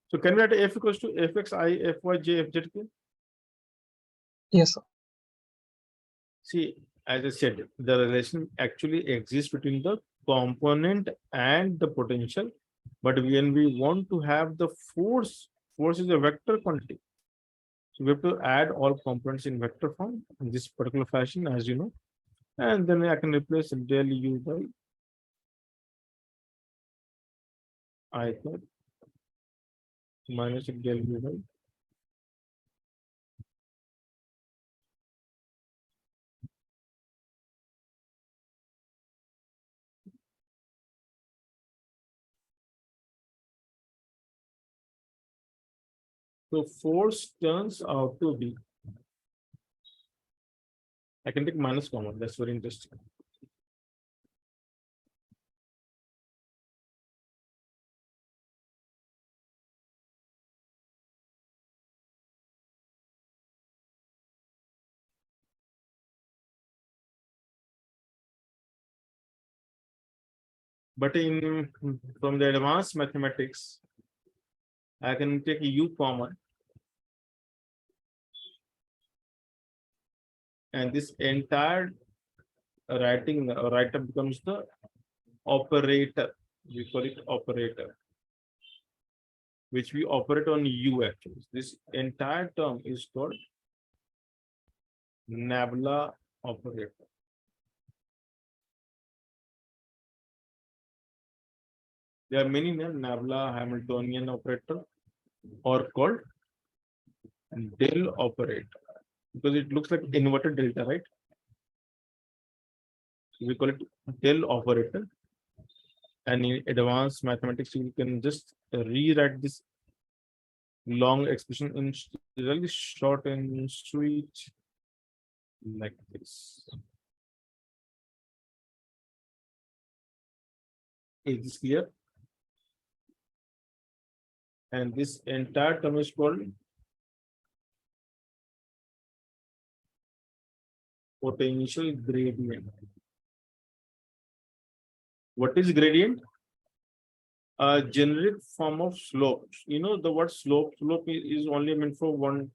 So can we write F equals to Fx I Fy J Fz? Yes, sir. See, as I said, the relation actually exists between the component and the potential. But when we want to have the force is a vector quantity. So we have to add all components in vector form in this particular fashion, as you know. And then I can replace del u by I cap minus del u by so force turns out to be, I can take minus common, that's very interesting. But in from the advanced mathematics, I can take u common, and this entire write-up becomes the operator. We call it operator, which we operate on u actually. This entire term is called nabla operator. There are many names, nabla, Hamiltonian operator, or called del operator, because it looks like inverted delta, right? We call it del operator. And in advanced mathematics, you can just rewrite this long expression in really short and sweet like this. Is this clear? And this entire term is called potential gradient. What is gradient? A generic form of slope. You know the word slope. Slope is only meant for one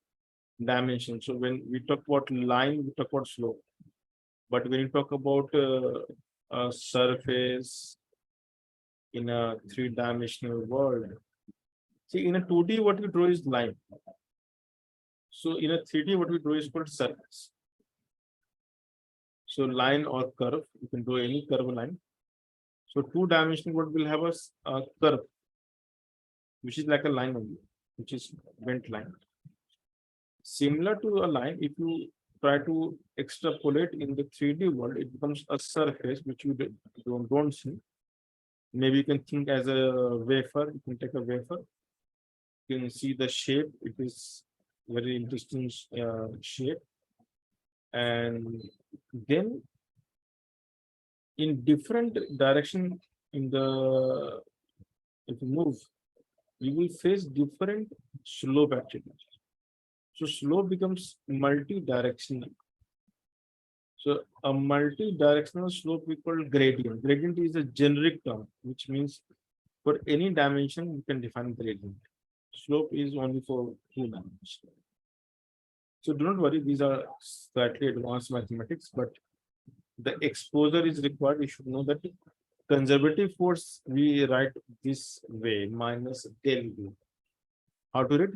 dimension. So when we talk about line, we talk about slope. But when you talk about a surface in a three-dimensional world, see, in a 2D, what we draw is line. So in a 3D, what we draw is called surface. So line or curve, you can draw any curve line. So two-dimensional world will have a curve, which is like a line only, which is bent line. Similar to a line, if you try to extrapolate in the 3D world, it becomes a surface which you don't see. Maybe you can think as a wafer. You can take a wafer. You can see the shape. It is very interesting shape. And then in different direction in the, if you move, you will face different slope actually. So slope becomes multi-directional. So a multi-directional slope we call gradient. Gradient is a generic term, which means for any dimension you can define gradient. Slope is only for two dimensions. So do not worry, these are slightly advanced mathematics, but the exposure is required. You should know that conservative force we write this way, minus del U. How to read?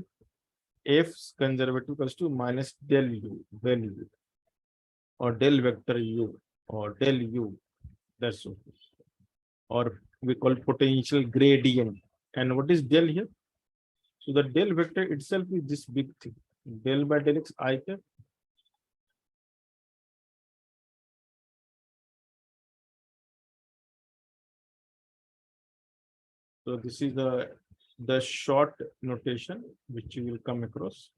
F conservative equals to minus del U, or del vector U, or del U. That's all. Or we call potential gradient. And what is del here? So the del vector itself is this big thing. Del by del x I cap. So this is the short notation which you will come across.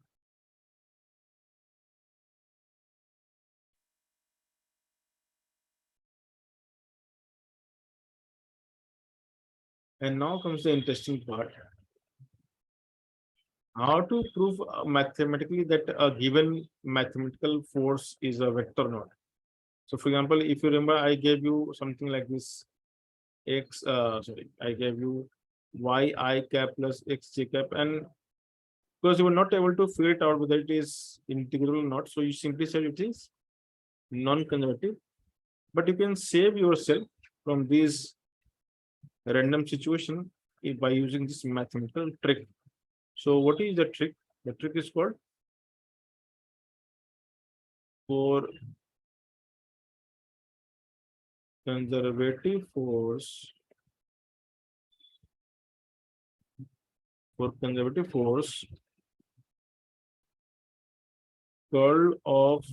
And now comes the interesting part. How to prove mathematically that a given mathematical force is a vector or not. So for example, if you remember, I gave you something like this I gave you yi cap plus xj cap, and because you were not able to figure it out whether it is integral or not, so you simply said it is non-conservative. But you can save yourself from these random situation by using this mathematical trick. So what is the trick? The trick is called for conservative force. For conservative force, curl of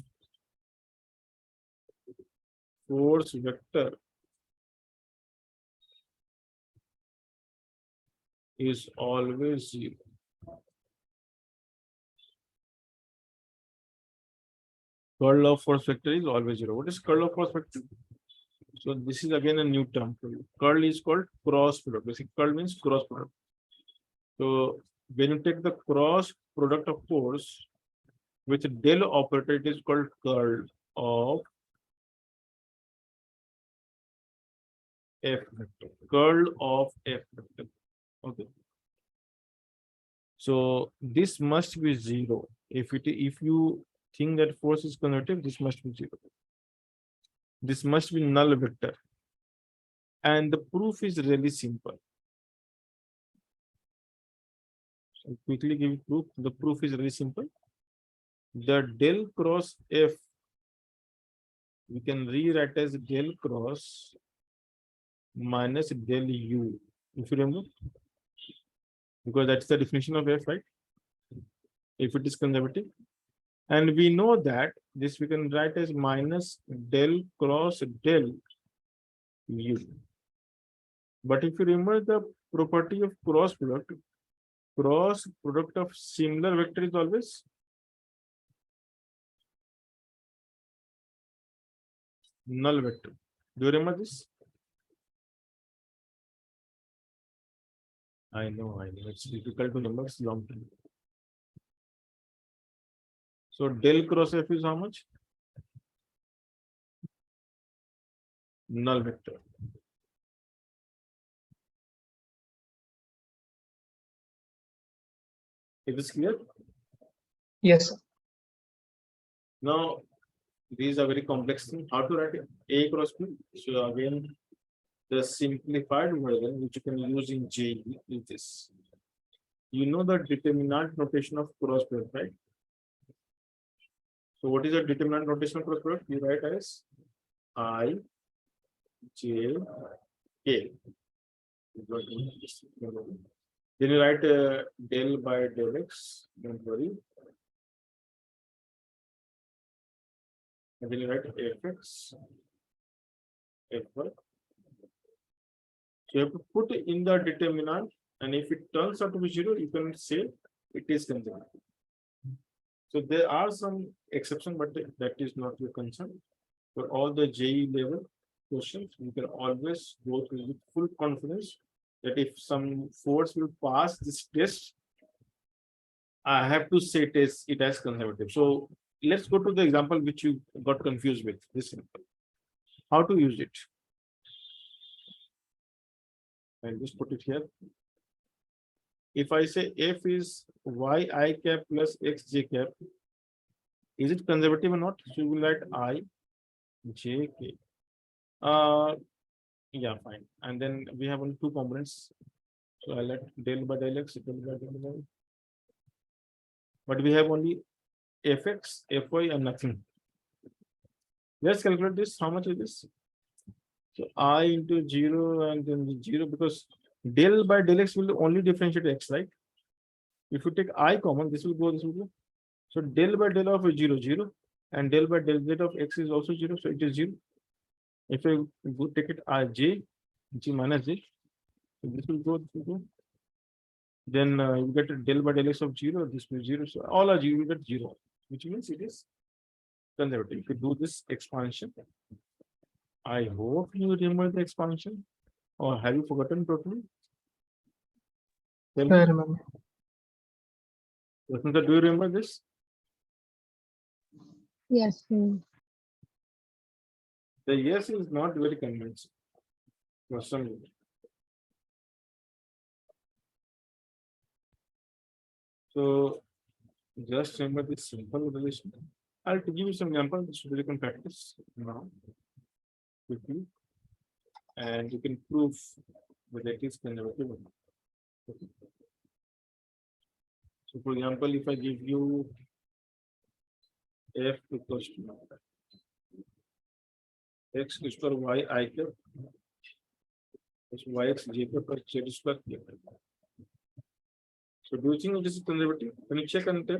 force vector is always zero. Curl of force vector is always zero. What is curl of force vector? So this is again a new term for you. Curl is called cross product. Basically, curl means cross product. So when you take the cross product of force with del operator, it is called curl of F vector. Curl of F vector. Okay. So this must be zero. If you think that force is conservative, this must be zero. This must be null vector. And the proof is really simple. So quickly give you proof. The proof is really simple. The del cross F we can rewrite as del cross minus del U. If you remember, because that's the definition of F, right? If it is conservative. And we know that this we can write as minus del cross del U. But if you remember the property of cross product of similar vector is always null vector. Do you remember this? I know, it's difficult to remember, it's long time. So del cross F is how much? Null vector. It is clear? Yes. Now, these are very complex things. How to write A cross B? So again, the simplified version which you can use in JEE is this. You know the determinant notation of cross product, right? So what is the determinant notation of cross product? You write as I, J, K. Then you write del by del x, don't worry. And then you write fx, fy. So you have to put in the determinant, and if it turns out to be 0, you can say it is conservative. So there are some exceptions, but that is not your concern. For all the JEE level questions, you can always go through with full confidence that if some force will pass this test, I have to say it as conservative. So let's go to the example which you got confused with. This simple. How to use it? I'll just put it here. If I say f is yi cap plus xj cap, is it conservative or not? So you will write I, j, k. Yeah, fine. And then we have only two components. So I'll let del by del x, del by del y. But we have only fx, fy, and nothing. Let's calculate this. How much is this? So I into 0 and then 0, because del by del x will only differentiate x, right? If you take I common, this will go, this will go. So del by del of 0, 0, and del by del z of x is also 0, so it is 0. If I go take it I j, g minus j, so this will go, this will go. Then you get a del by del x of 0, this will 0, so all are 0, you get 0, which means it is conservative. If you do this expansion, I hope you remember the expansion, or have you forgotten totally? Tell I me, remember. Rasmita, do you remember this? Yes. The yes is not very convincing for some reason. So just remember this simple relation. I'll give you some examples so you can practice now quickly, and you can prove whether it is conservative or not. Okay. So for example, if I give you f equals to x is for y I cap plus yx j cap plus z square k. So do you think this is conservative? Can you check and tell?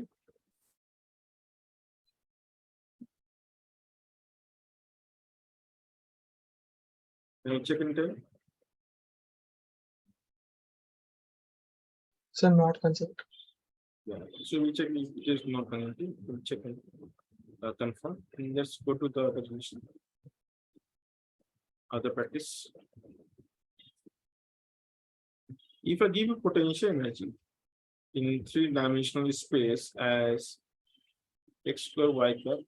Can you check and tell? So not conservative. Yeah. So we check if it is not conservative. We'll check and confirm. And let's go to the other relation. Other practice. If I give you potential energy in three-dimensional space as x square y cap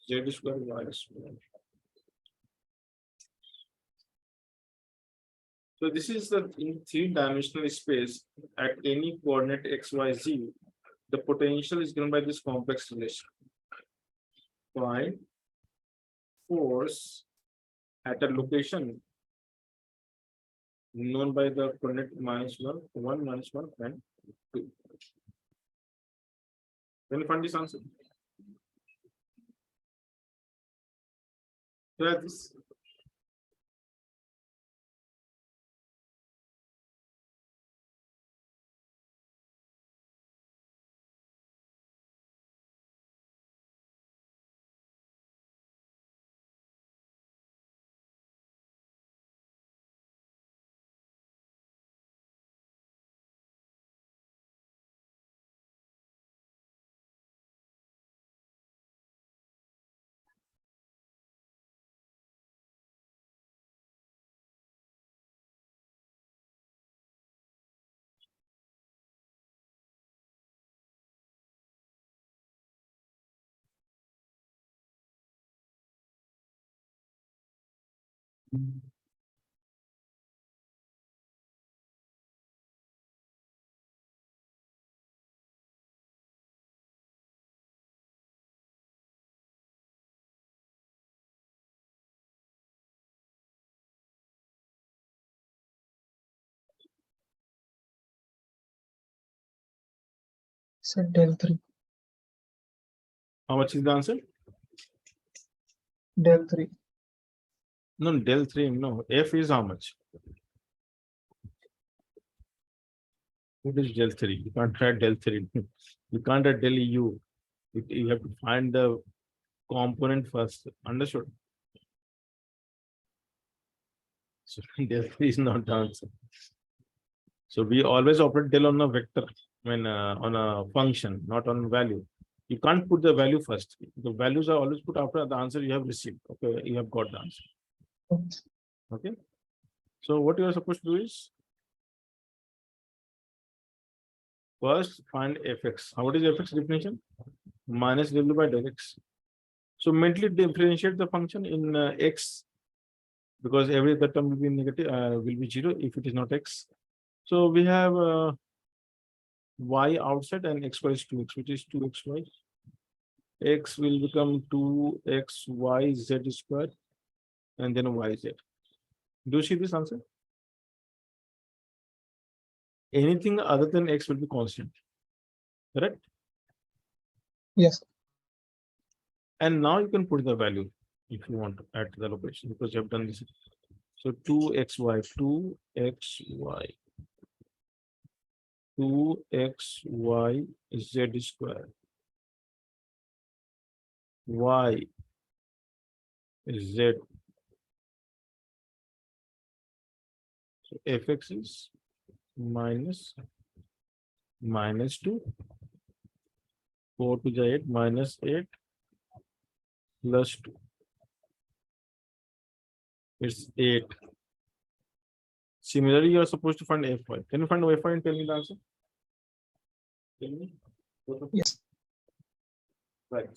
z square y square. So this is the in three-dimensional space at any coordinate x, y, z. The potential is given by this complex relation. Find force at a location known by the coordinate -1, 1, -1, and 2. Then you find this answer. Try this. So del 3. How much is the answer? Del 3. No, del 3, no. F is how much? What is del 3? You can't write del 3. You can't write del U. You have to find the component first. Understood? So del 3 is not the answer. So we always operate del on a vector, on a function, not on value. You can't put the value first. The values are always put after the answer you have received. Okay, you have got the answer. Okay. So what you are supposed to do is first find fx. What is fx definition? Minus w by del x. So mentally differentiate the function in x, because every other term will be negative, will be 0 if it is not x. So we have y outside and xy is 2x, which is 2xy. X will become 2xy z square and then yz. Do you see this answer? Anything other than x will be constant, correct? Yes. And now you can put the value if you want to add to the location, because you have done this. So 2xy, 2xy, 2xy z square, y z. So fx is minus 2, 4 to the 8, minus 8 plus 2. It's 8. Similarly, you are supposed to find fy. Can you find fy and tell me the answer? Tell me. Yes. Right.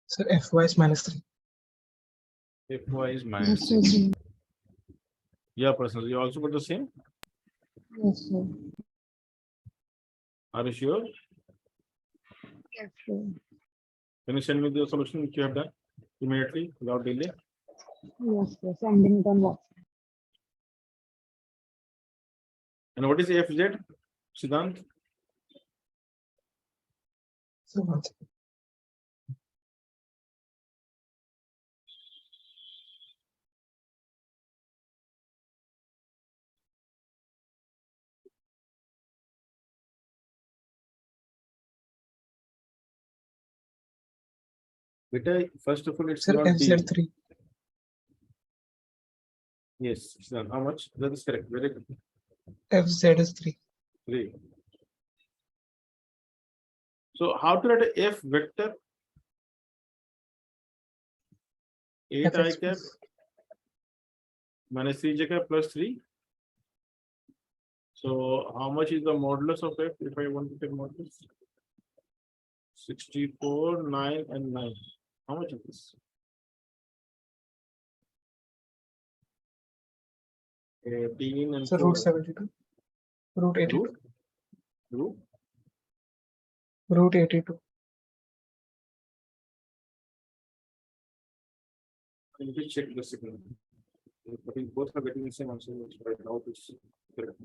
So fy is minus 3. Fy is Yes, minus sir. 6. Yeah, personally, you also got the same. Yes, sir. Are you sure? Yes, sir. Can you send me the solution which you have done immediately without delay? Yes, sir. Sending it on WhatsApp. And what is fz, Siddhant? So once. Beta, first of all, it's Sir, not D. fz3. Yes, Siddhant, how much? That is correct. Very good. Fz is 3. 3. So how to write a f vector? 8 I fx cap plus minus 3j cap plus 3. So how much is the modulus of f if I want to take modulus? 64, 9, and 9. How much is this? 18 and so 4. root 72. Root 82. Root? Root? Root 82. I need to check the signal. But if both are getting the same answer, right now it's correct.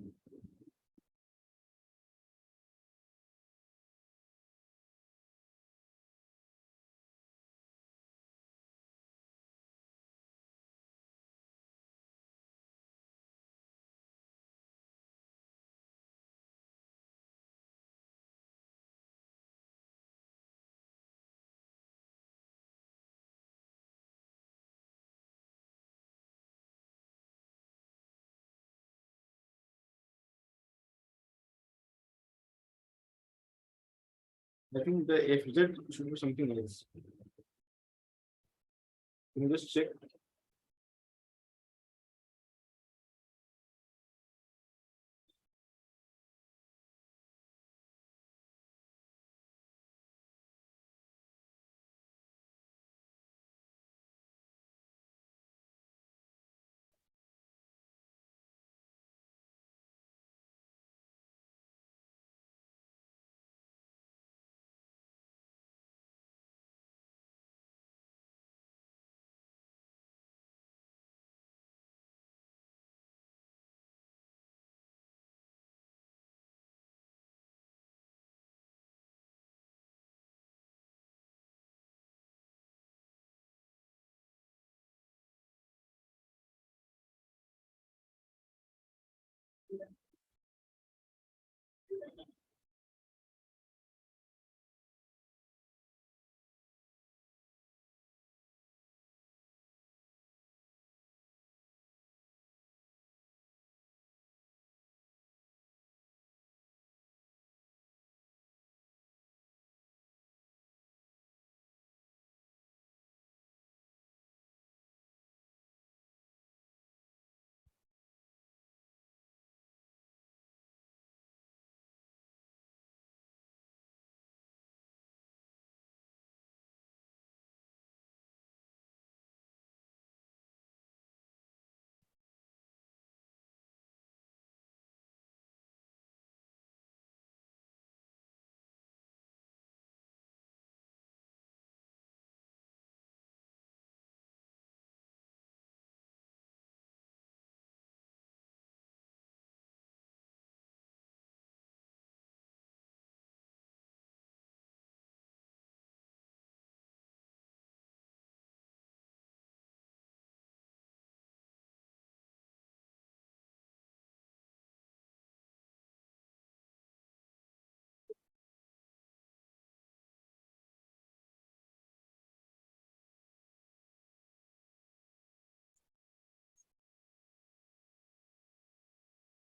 I think the FZ should be something else. Can you just check?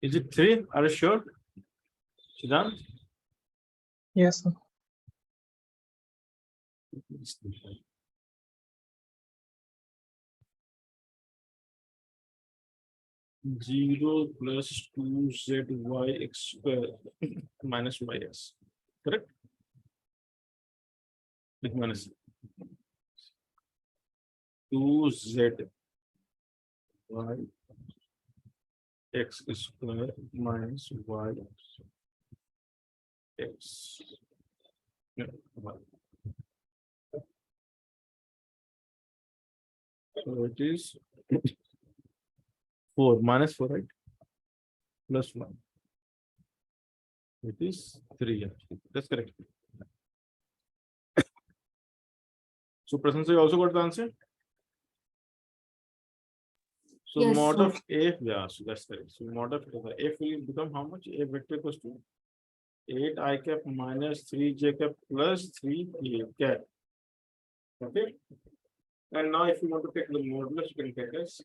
Is it 3? Are you sure? Siddhant? Yes, sir. Zero plus 2ZY x square minus YS. Correct? With minus 2ZY x square minus Y x. No, Y. So it is 4 minus 4, right? Plus 1. It is 3. Actually. That's correct. So Prasansa, you also got the answer? So Yes, mod sir. of F, yeah, so that's correct. So mod of F will become how much? A vector equals to 8 I cap minus 3 j cap plus 3 k cap. Okay. And now if you want to take the modulus, you can take as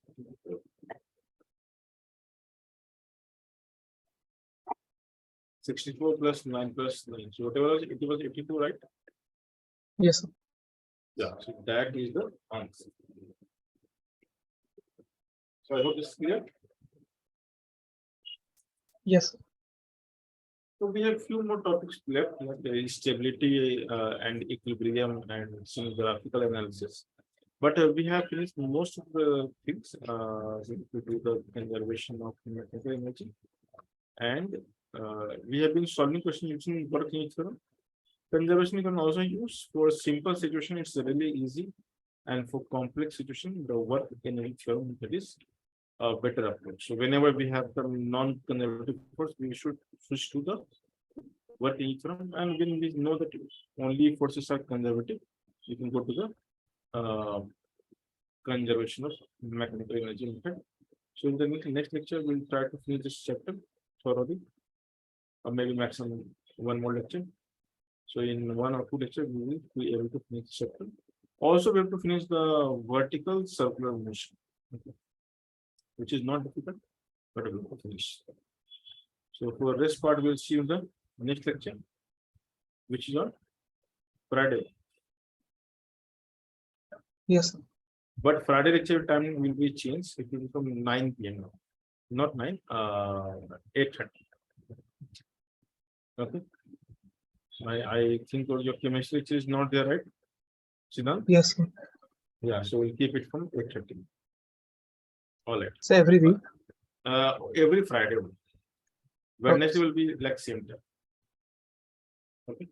64 plus 9 plus 9. So whatever it was 82, right? Yes, sir. Yeah. So that is the answer. So I hope this is clear. Yes, sir. So we have few more topics left, like the stability and equilibrium and some graphical analysis. But we have finished most of the things to do the conservation of mechanical energy. And we have been solving questions using working theorem. Conservation you can also use for simple situation, it's really easy. And for complex situation, the work energy theorem that is a better approach. So whenever we have the non-conservative force, we should switch to the working theorem. And when we know that only forces are conservative, you can go to the conservation of mechanical energy method. So in the next lecture, we'll try to finish this chapter thoroughly, or maybe maximum one more lecture. So in 1 or 2 lectures, we will be able to finish the chapter. Also, we have to finish the vertical circular motion, which is not difficult, but we will finish. So for this part, we'll see you in the next lecture, which is on Friday. Yes, sir. But Friday lecture time will be changed. It will become 9 p.m. now. Not 9, 8:30. Okay. I think your chemistry lecture is not there, right? Siddhant? Yes, sir. Yeah, so we'll keep it from 8:30. All right. So every week. Every Friday. Wednesday will be like same time. Okay.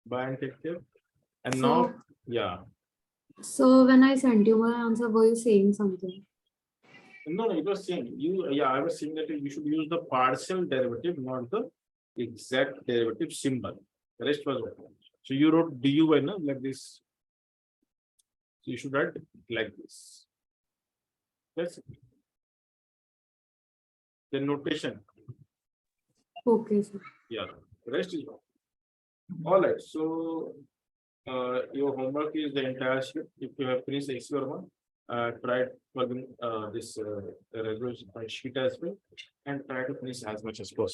Bye and take care. And now, So, yeah. so when I sent you my answer, were you saying something? No, it was saying I was saying that you should use the partial derivative, not the exact derivative symbol. The rest was okay. So you wrote du by now like this. So you should write like this. That's it. The notation. Okay, sir. Yeah, the rest is wrong. All right. So your homework is the entire sheet. If you have finished the experiment, try plugging this resolution sheet as well, and try to finish as much as possible.